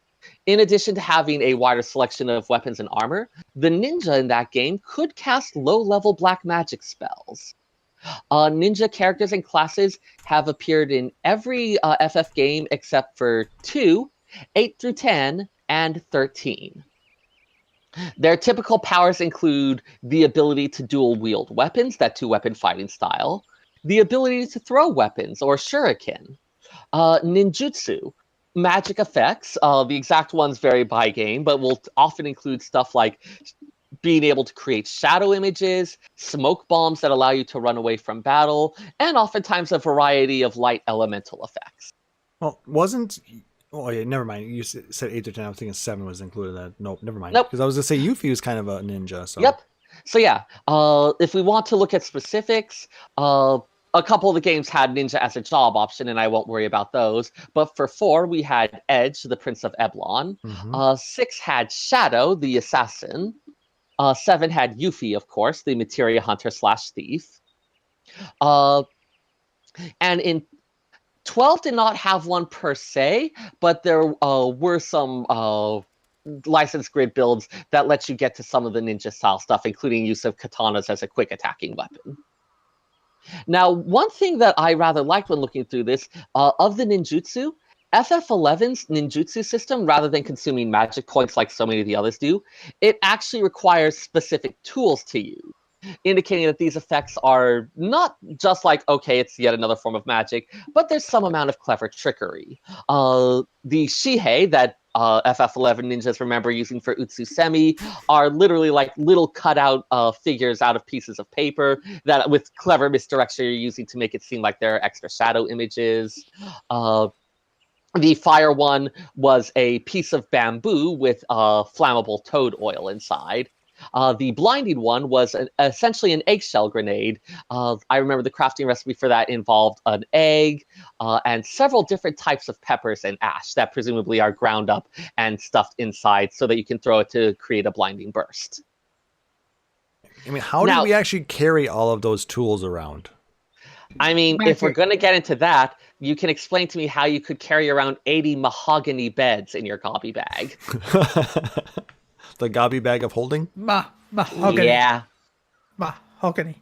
In addition to having a wider selection of weapons and armor, the ninja in that game could cast low-level black magic spells. Ninja characters and classes have appeared in every FF game except for 2, 8 through 10, and 13. Their typical powers include the ability to dual-wield weapons, that two-weapon fighting style, the ability to throw weapons, or shuriken, ninjutsu, magic effects. The exact ones vary by game, but will often include stuff like being able to create shadow images, smoke bombs that allow you to run away from battle, and oftentimes a variety of light elemental effects. Well, wasn't... Oh, yeah, never mind. You said 8 or 10. I was thinking 7 was included in that. Nope, never mind. Nope. Because I was going to say Yuffie is kind of a ninja. So. Yep. So yeah, if we want to look at specifics, a couple of the games had ninja as a job option, and I won't worry about those. But for 4, we had Edge, the Prince of Eblon. 6 had Shadow, the Assassin. 7 had Yuffie, of course, the Materia Hunter / Thief. And in 12 did not have one per se, but there were some licensed grid builds that let you get to some of the ninja style stuff, including use of katanas as a quick attacking weapon. Now, one thing that I rather liked when looking through this, of the ninjutsu, FF11's ninjutsu system, rather than consuming magic points like so many of the others do, it actually requires specific tools to use, indicating that these effects are not just like, okay, it's yet another form of magic, but there's some amount of clever trickery. The Shihei that FF11 ninjas remember using for Utsusemi are literally like little cutout figures out of pieces of paper that with clever misdirection you're using to make it seem like there are extra shadow images. The fire one was a piece of bamboo with flammable toad oil inside. The blinding one was essentially an eggshell grenade. I remember the crafting recipe for that involved an egg and several different types of peppers and ash that presumably are ground up and stuffed inside so that you can throw it to create a blinding burst. I mean, how did we actually carry all of those tools around? I mean, if we're going to get into that, you can explain to me how you could carry around 80 mahogany beds in your gobby bag. The gobby bag of holding? Mahogany. Yeah. Mahogany.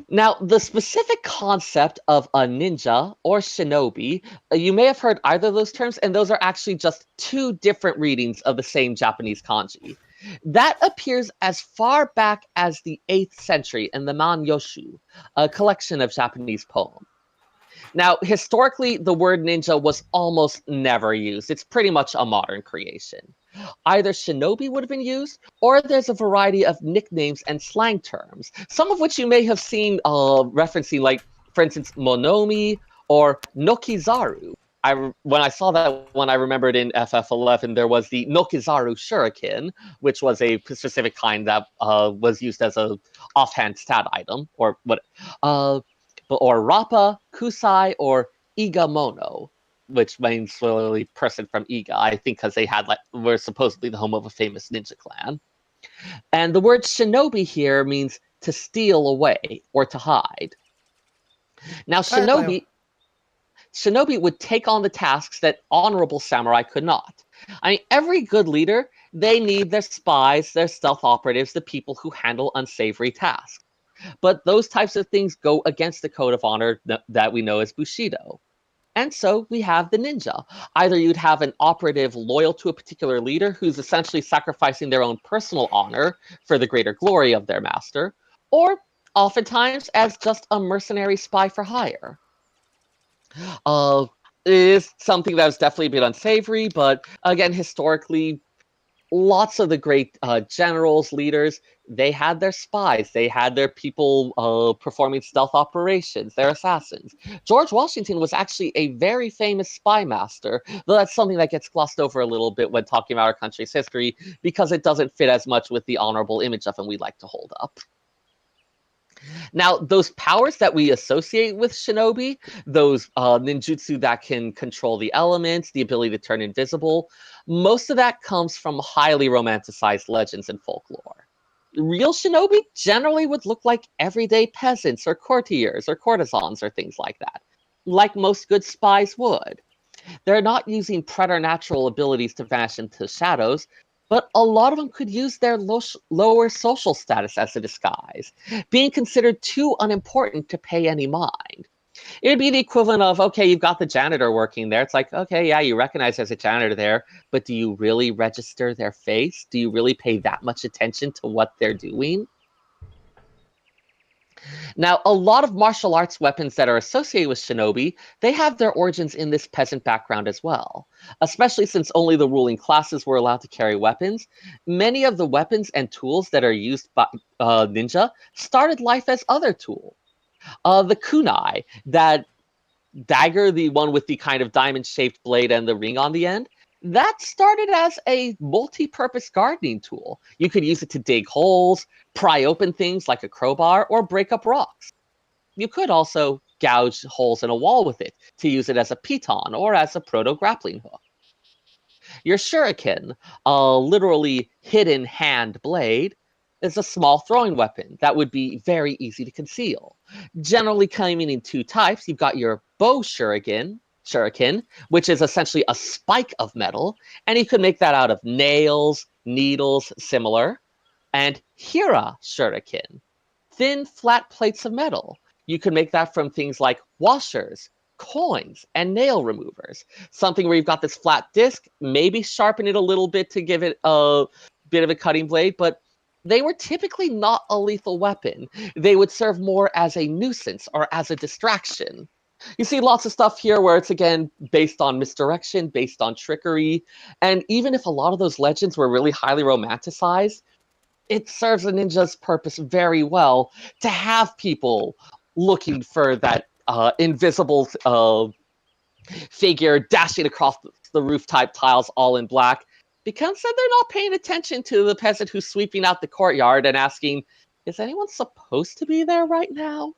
Now, the specific concept of a ninja or shinobi, you may have heard either of those terms, and those are actually just 2 different readings of the same Japanese kanji. That appears as far back as the 8th century in the Man-yoshu, a collection of Japanese poems. Now, historically, the word ninja was almost never used. It's pretty much a modern creation. Either shinobi would have been used, or there's a variety of nicknames and slang terms, some of which you may have seen referencing, like, for instance, monomi or nokizaru. When I saw that one, I remembered in FF11 there was the nokizaru shuriken, which was a specific kind that was used as a offhand stat item, or what, or Rappa, Kusai, or Igamono, which means literally person from Iga, I think because they were supposedly the home of a famous ninja clan. And the word shinobi here means to steal away or to hide. Now, shinobi would take on the tasks that honorable samurai could not. I mean, every good leader, they need their spies, their stealth operatives, the people who handle unsavory tasks. But those types of things go against the code of honor that we know as Bushido. And so we have the ninja. Either you'd have an operative loyal to a particular leader who's essentially sacrificing their own personal honor for the greater glory of their master, or oftentimes as just a mercenary spy for hire. It is something that was definitely a bit unsavory, but again, historically, lots of the great generals, leaders, they had their spies. They had their people performing stealth operations, their assassins. George Washington was actually a very famous spy master, though that's something that gets glossed over a little bit when talking about our country's history because it doesn't fit as much with the honorable image of him we like to hold up. Now, those powers that we associate with shinobi, those ninjutsu that can control the elements, the ability to turn invisible, most of that comes from highly romanticized legends and folklore. Real shinobi generally would look like everyday peasants or courtiers or courtesans or things like that, like most good spies would. They're not using preternatural abilities to vanish into shadows, but a lot of them could use their lower social status as a disguise, being considered too unimportant to pay any mind. It would be the equivalent of, okay, you've got the janitor working there. It's like, okay, yeah, you recognize there's a janitor there, but do you really register their face? Do you really pay that much attention to what they're doing? Now, a lot of martial arts weapons that are associated with shinobi, they have their origins in this peasant background as well. Especially since only the ruling classes were allowed to carry weapons, many of the weapons and tools that are used by ninja started life as other tools. The kunai, that dagger, the one with the kind of diamond-shaped blade and the ring on the end, that started as a multi-purpose gardening tool. You could use it to dig holes, pry open things like a crowbar, or break up rocks. you could also gouge holes in a wall with it to use it as a piton or as a proto-grappling hook. Your shuriken, a literally hidden hand blade, is a small throwing weapon that would be very easy to conceal. Generally coming in two types, you've got your bow shuriken, which is essentially a spike of metal, and you could make that out of nails, needles, similar, and hira shuriken, thin, flat plates of metal. You could make that from things like washers, coins, and nail removers. Something where you've got this flat disc, maybe sharpen it a little bit to give it a bit of a cutting blade, but they were typically not a lethal weapon. They would serve more as a nuisance or as a distraction. You see lots of stuff here where it's, again, based on misdirection, based on trickery, and even if a lot of those legends were really highly romanticized, it serves a ninja's purpose very well to have people looking for that invisible figure dashing across the roof-type tiles all in black, because then they're not paying attention to the peasant who's sweeping out the courtyard and asking, is anyone supposed to be there right now?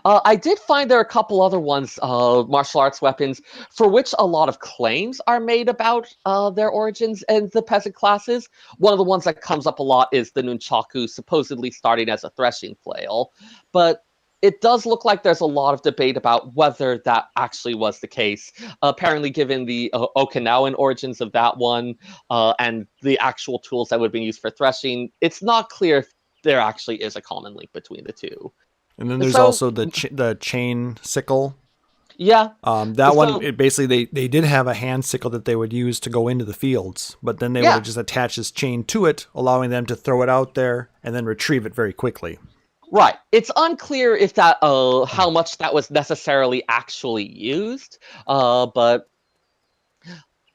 I did find there are a couple other ones, martial arts weapons, for which a lot of claims are made about their origins and the peasant classes. One of the ones that comes up a lot is the nunchaku, supposedly starting as a threshing flail. But it does look like there's a lot of debate about whether that actually was the case. Apparently, given the Okinawan origins of that one and the actual tools that would be used for threshing, it's not clear if there actually is a common link between the two. And then there's also the chain sickle. Yeah. That one, basically, they did have a hand sickle that they would use to go into the fields, but then they would just attach this chain to it, allowing them to throw it out there and then retrieve it very quickly. Right. It's unclear if that how much that was necessarily actually used, but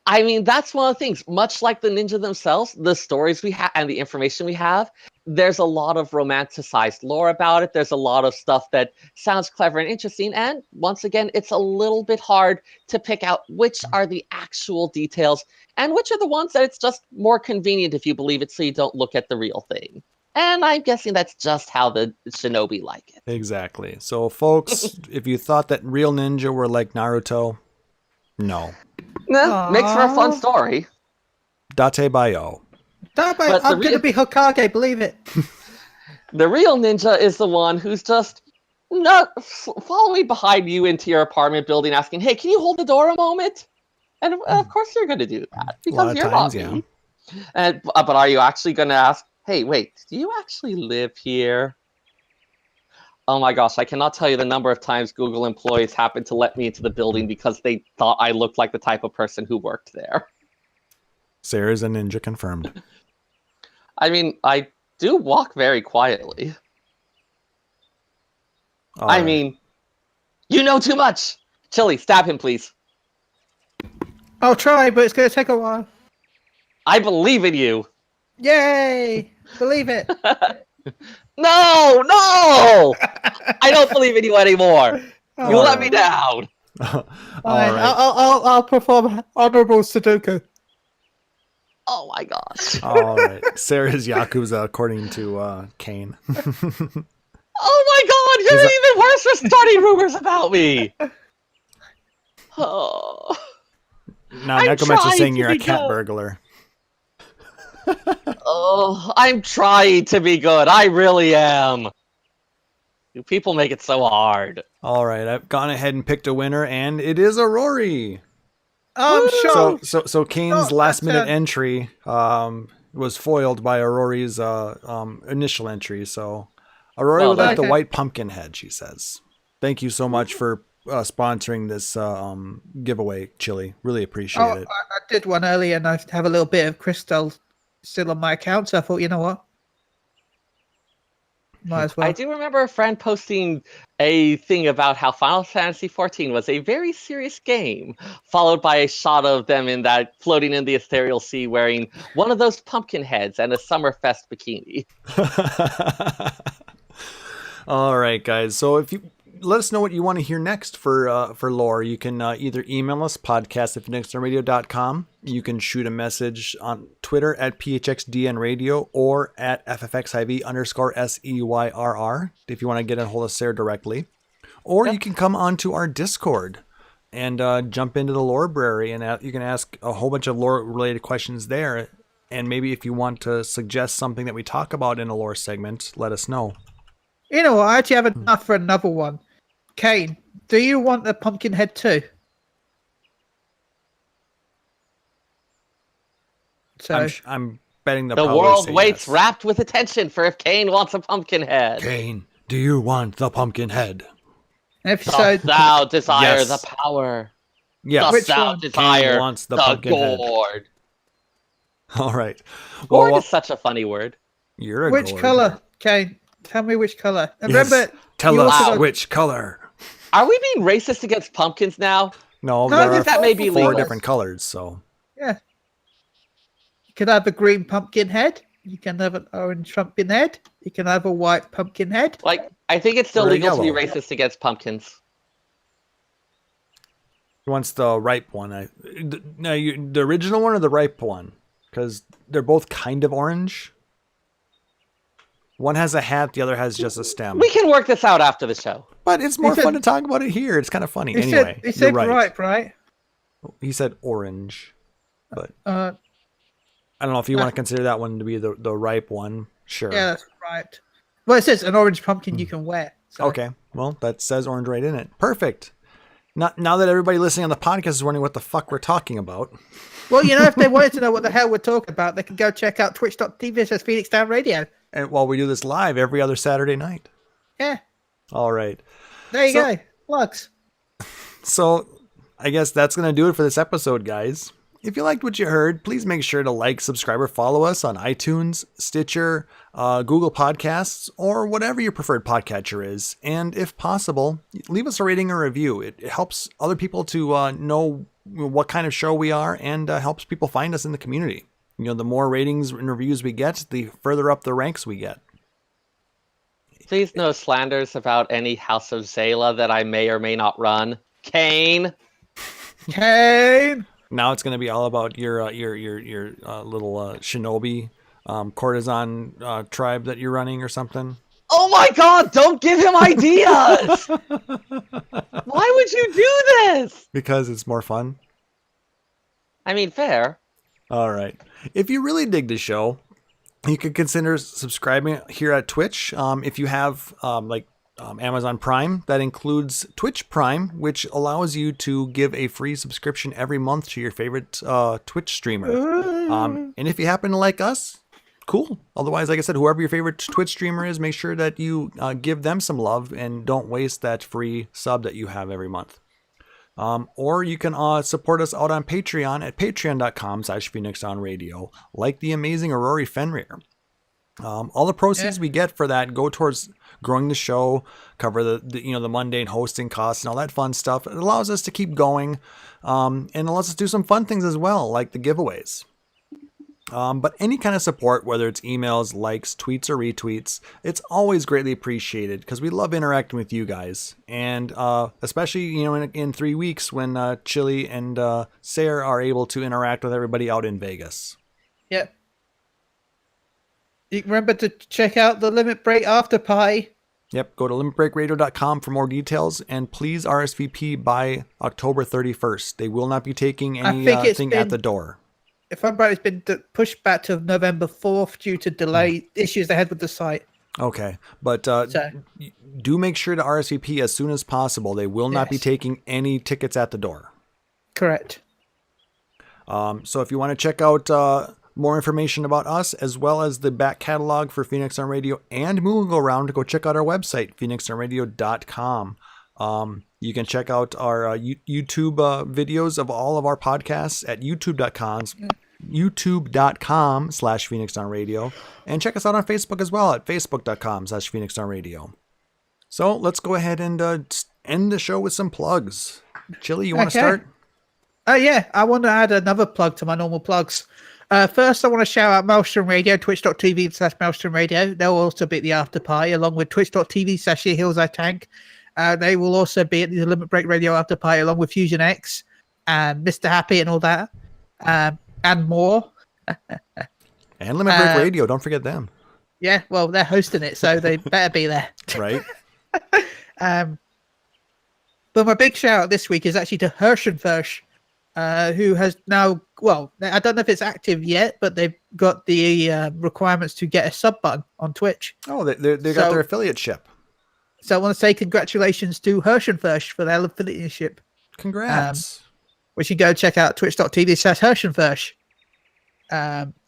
I mean, that's one of the things. Much like the ninja themselves, the stories we have and the information we have, there's a lot of romanticized lore about it. There's a lot of stuff that sounds clever and interesting. And once again, it's a little bit hard to pick out which are the actual details and which are the ones that it's just more convenient if you believe it so you don't look at the real thing. And I'm guessing that's just how the shinobi like it. Exactly. So, folks, if you thought that real ninja were like Naruto, no. Makes for a fun story. Date Bayo. I'm going to be Hokage, believe it. The real ninja is the one who's just not following behind you into your apartment building asking, hey, can you hold the door a moment? And of course you're going to do that because you're not me. And, but are you actually going to ask, hey, wait, do you actually live here? Oh my gosh, I cannot tell you the number of times Google employees happened to let me into the building because they thought I looked like the type of person who worked there. Seyr's a ninja confirmed. I mean, I do walk very quietly. I mean, you know too much! Chili, stab him, please. I'll try, but it's going to take a while. I believe in you! Yay! Believe it! No! I don't believe in you anymore! You let me down! Fine, I'll perform honorable Sudoku. Oh my gosh. All right. Seyr's Yakuza, according to Kane. Oh my god, you're even worse for starting rumors about me! Oh. Now, Nekometsu's saying you're a cat burglar. Oh, I'm trying to be good. I really am. You people make it so hard. All right, I've gone ahead and picked a winner, and it is Aurori. Oh, I'm sure. So Kane's last-minute entry was foiled by Aurori's initial entry. So Aurori would like the white pumpkin head, she says. Thank you so much for sponsoring this giveaway, Chili. Really appreciate it. I did one earlier, and I have a little bit of crystal still on my account, so I thought, you know what? Might as well. I do remember a friend posting a thing about how Final Fantasy XIV was a very serious game, followed by a shot of them in that floating in the ethereal sea wearing one of those pumpkin heads and a Summerfest bikini. All right, guys. So if you let us know what you want to hear next for lore. You can either email us, podcast@phoenixstarradio.com. You can shoot a message on Twitter at PHXDNRadio or at FFXIV_SEYRR if you want to get a hold of Seyrr directly. Or you can come onto our Discord and jump into the Lorebrarian, and you can ask a whole bunch of lore-related questions there. And maybe if you want to suggest something that we talk about in a lore segment, let us know. You know what? I actually have enough for another one. Kane, do you want a pumpkin head too? So I'm betting the world waits wrapped with attention for if Kane wants a pumpkin head. Kane, do you want the pumpkin head? If so, thou desire the power. Yes. Dost thou desire Kane wants the pumpkin gourd. head. All right. Gourd is such a funny word. You're a which gourd. color, Kane? Tell me which color. And Yes. remember, Tell us Wow. which color. Are we being racist against pumpkins now? No, No, there I are think that may be four legal. different colors. So yeah, you can have a green pumpkin head. You can have an orange pumpkin head. You can have a white pumpkin head. Like, I think it's still Or legal to be yellow. racist against pumpkins. he wants the ripe one. Now, the original one or the ripe one? Because they're both kind of orange. One has a hat, the other has just a stem. We can work this out after the show. But it's more said- fun to talk about it here. It's kind of funny. He Anyway, said, he said you're right. right? He said orange. But Uh, I don't know if you want to consider that one to be the ripe one. Sure. yeah, that's right. Well, it says an orange pumpkin you can wear. So. Okay. Well, that says orange right in it. Perfect. Now that everybody listening on the podcast is wondering what the fuck we're talking about. Well, you know, if they wanted to know what the hell we're talking about, they can go check out twitch.tv Phoenix Down Radio. And while we do this live every other Saturday night. Yeah, All right. there you go. Plugs. So I guess that's going to do it for this episode, guys. If you liked what you heard, please make sure to like, subscribe, or follow us on iTunes, Stitcher, Google Podcasts, or whatever your preferred podcatcher is. And if possible, leave us a rating or review. It helps other people to know what kind of show we are and helps people find us in the community. You know, the more ratings and reviews we get, the further up the ranks we get. Please no slanders about any House of Zayla that I may or may not run. Kane. Kane. Now it's going to be all about your little shinobi courtesan tribe that you're running or something. Oh my god, don't give him ideas! Why would you do this? Because it's more fun. I mean, fair. All right. If you really dig the show, you could consider subscribing here at Twitch. If you have Amazon Prime, that includes Twitch Prime, which allows you to give a free subscription every month to your favorite Twitch streamer. And if you happen to like us, cool. Otherwise, like I said, whoever your favorite Twitch streamer is, make sure that you give them some love and don't waste that free sub that you have every month. Or you can support us out on Patreon at patreon.com/PhoenixDownRadio, like the amazing Aurori Fenrir. All the proceeds we get for that go towards growing the show, cover the mundane hosting costs and all that fun stuff. It allows us to keep going, and it lets us do some fun things as well, like the giveaways. But any kind of support, whether it's emails, likes, tweets, or retweets, it's always greatly appreciated because we love interacting with you guys. And especially, in 3 weeks when Chili and Seyrr are able to interact with everybody out in Vegas. Yep. You remember to check out the Limit Break After Party. Yep, go to limitbreakradio.com for more details, and please RSVP by October 31st. They will not be taking anything at the door. If I'm right, it's been pushed back to November 4th due to delay issues they had with the site. Okay, but do make sure to RSVP as soon as possible. They will not be taking any tickets at the door. Correct. So if you want to check out more information about us, as well as the back catalog for Phoenix on Radio and Moving Around, go check out our website, phoenixonradio.com. You can check out our YouTube videos of all of our podcasts at youtube.com/PhoenixDownRadio, and check us out on Facebook as well at facebook.com/PhoenixDownRadio. So let's go ahead and end the show with some plugs. Chili, you want to start? Yeah, I want to add another plug to my normal plugs. First, I want to shout out Maelstrom Radio, twitch.tv/Maelstrom Radio. They'll also be at the after party, along with twitch.tv/Hills I Tank. They will also be at the Limit Break Radio After Party along with Fusion X and Mr. Happy and all that, and more. And Limit Break Radio, don't forget them. Yeah, well, they're hosting it, so they better be there. Right. But my big shout out this week is actually to Hirschenfersch, who has now, well, I don't know if it's active yet, but they've got the requirements to get a sub button on Twitch. Oh, they got their affiliate ship. So I want to say congratulations to Hirschenfersch for their affiliateship. Congrats. Which you can go check out twitch.tv/Hirschenfersch,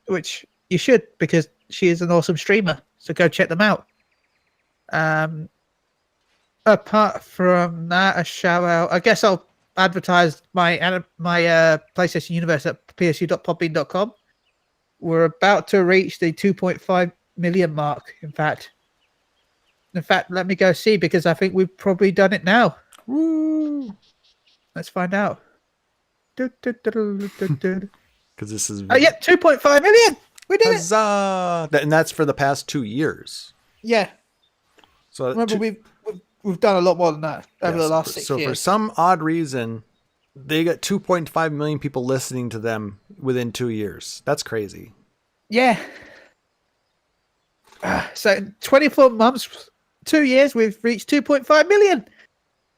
which you should, because she is an awesome streamer. So go check them out. Apart from that, a shout out. I guess I'll advertise my PlayStation Universe at psu.podbean.com. We're about to reach the 2.5 million mark. In fact, let me go see, because I think we've probably done it now. Woo! Let's find out. Because this is 2.5 million. We did it. Huzzah! And that's for the past 2 years. Yeah. So remember, we've done a lot more than that over the last 6 years. So for some odd reason, they got 2.5 million people listening to them within 2 years. That's crazy. Yeah. So in 24 months, 2 years, we've reached 2.5 million.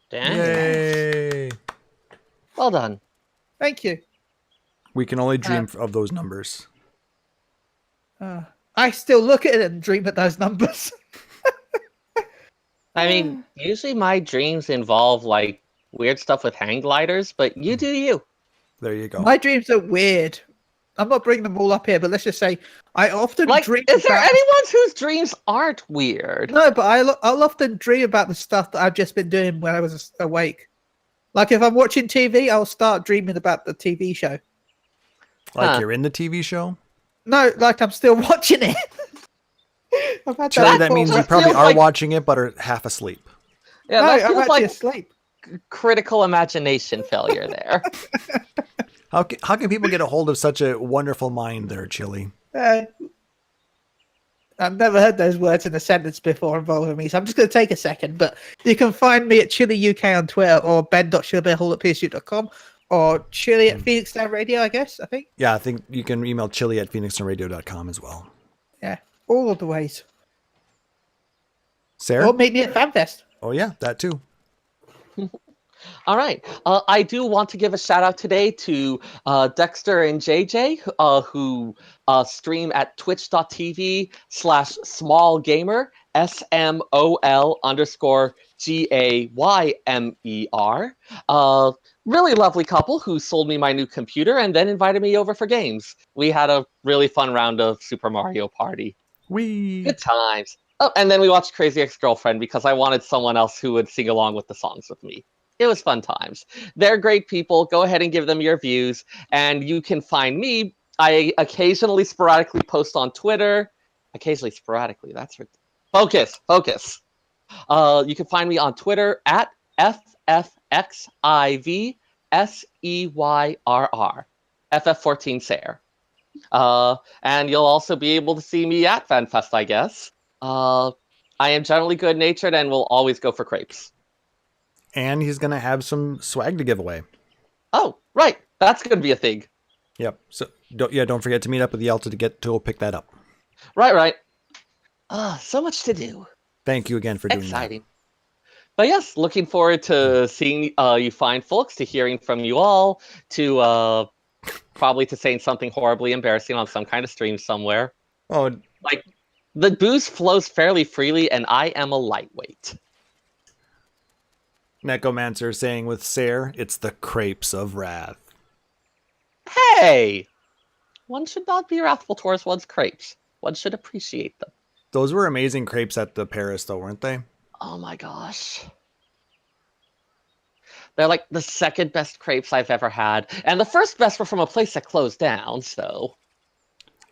Damn. Yay! Well done. Thank you. We can only dream of those numbers. I still look at it and dream at those numbers. I mean, usually my dreams involve like weird stuff with hang gliders, but you do you. There you go. My dreams are weird. I'm not bringing them all up here, but let's just say I often dream. Is there anyone whose dreams aren't weird? No, but I'll often dream about the stuff that I've just been doing when I was awake. Like if I'm watching TV, I'll start dreaming about the TV show. Like you're in the TV show? No, like I'm still watching it. Chili, that means you probably are watching it, but are half asleep. Yeah, no, that I'm feels actually like asleep. Critical imagination failure there. How can people get a hold of such a wonderful mind there, Chili? I've never heard those words in a sentence before involving me, so I'm just going to take a second. But you can find me at Chili UK on Twitter, or ben.chilibearhall@psu.com, or Chili at Phoenix Down Radio, I think. Yeah, I think you can email Chili at phoenixdownradio.com as well. Yeah, all of the ways. Seyrr? Or meet me at FanFest. Oh, yeah, that too. All right. I do want to give a shout out today to Dexter and JJ, who stream at twitch.tv/smallgamer, SMOL_GAYMER. Really lovely couple who sold me my new computer and then invited me over for games. We had a really fun round of Super Mario Party. Whee! Good times. Oh, and then we watched Crazy Ex-Girlfriend because I wanted someone else who would sing along with the songs with me. It was fun times. They're great people. Go ahead and give them your views. And you can find me. I occasionally sporadically post on Twitter. Occasionally sporadically. That's ridiculous. Focus. You can find me on Twitter at FFXIVSEYRR. FF14 Seyrr. And you'll also be able to see me at FanFest, I guess. I am generally good-natured and will always go for crepes. And he's going to have some swag to give away. Oh, right. That's going to be a thing. Yep. So don't forget to meet up with Yelta to go pick that up. Right. So much to do. Thank you again for doing Exciting. That. But yes, looking forward to seeing you fine folks, to hearing from you all, to probably to saying something horribly embarrassing on some kind of stream somewhere. Oh, like the booze flows fairly freely, and I am a lightweight. Necromancer saying with Seyrr, it's the crepes of wrath. Hey! One should not be wrathful towards one's crepes. One should appreciate them. Those were amazing crepes at the Paris, though, weren't they? Oh my gosh. They're like the second best crepes I've ever had. And the first best were from a place that closed down, so...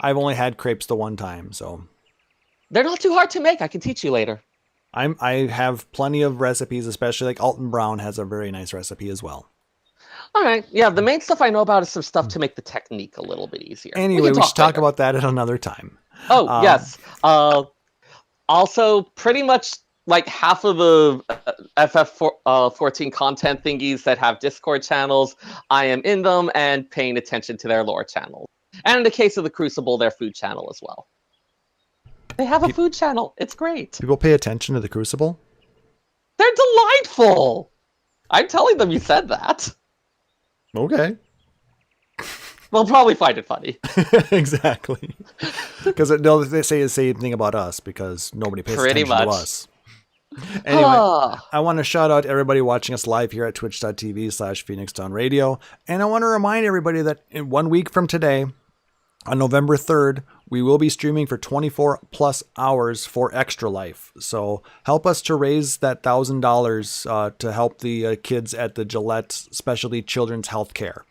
I've only had crepes the one time, so... They're not too hard to make. I can teach you later. I have plenty of recipes, especially like Alton Brown has a very nice recipe as well. All right. Yeah, the main stuff I know about is some stuff to make the technique a little bit easier. Anyway, we should talk about that at another time. Oh, yes. Also, pretty much like half of the FF14 content thingies that have Discord channels, I am in them and paying attention to their lore channels. And in the case of the Crucible, their food channel as well. They have a food channel. It's great. People pay attention to the Crucible? They're delightful. I'm telling them you said that. Okay. They'll probably find it funny. Exactly. Because they say the same thing about us because nobody pays Pretty attention much. to us. Anyway, I want to shout out everybody watching us live here at twitch.tv/PhoenixDown Radio. And I want to remind everybody that in 1 week from today, on November 3rd, we will be streaming for 24 plus hours for Extra Life. So help us to raise that $1,000 to help the kids at the Gillette Specialty Children's Healthcare.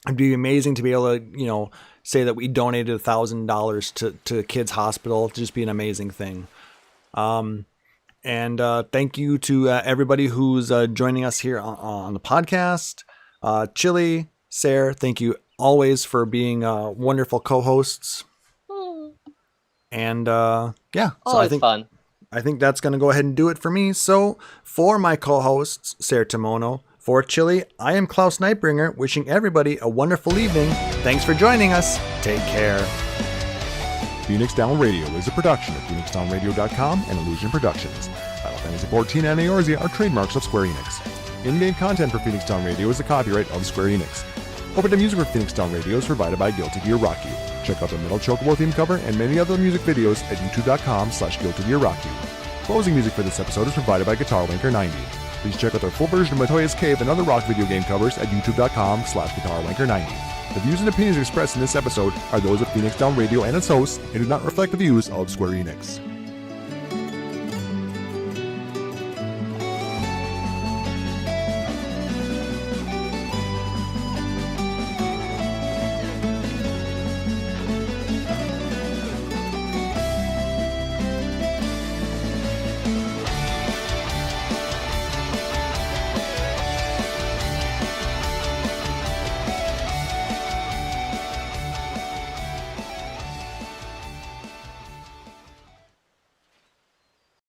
It'd be amazing to be able to, say that we donated $1,000 to Kids Hospital. It'd just be an amazing thing. And thank you to everybody who's joining us here on the podcast. Chili, Seyrr, thank you always for being wonderful co-hosts. And yeah, so Always fun. I think that's going to go ahead and do it for me. So for my co-hosts, Seyrr Timono, for Chili, I am Klaus Nightbringer, wishing everybody a wonderful evening. Thanks for joining us. Take care. Phoenix Down Radio is a production of PhoenixDownRadio.com and Illusion Productions. Final Fantasy XIV and Eorzea are trademarks of Square Enix. In-game content for Phoenix Down Radio is the copyright of Square Enix. Opening music for Phoenix Down Radio is provided by Guilty Gear Rock You. Check out the Metal Chocobo theme cover and many other music videos at youtube.com/Guilty Gear Rock You. Closing music for this episode is provided by Guitar Linker 90. Please check out their full version of Matoya's Cave and other rock video game covers at youtube.com/Guitar Linker 90. The views and opinions expressed in this episode are those of Phoenix Down Radio and its hosts and do not reflect the views of Square Enix.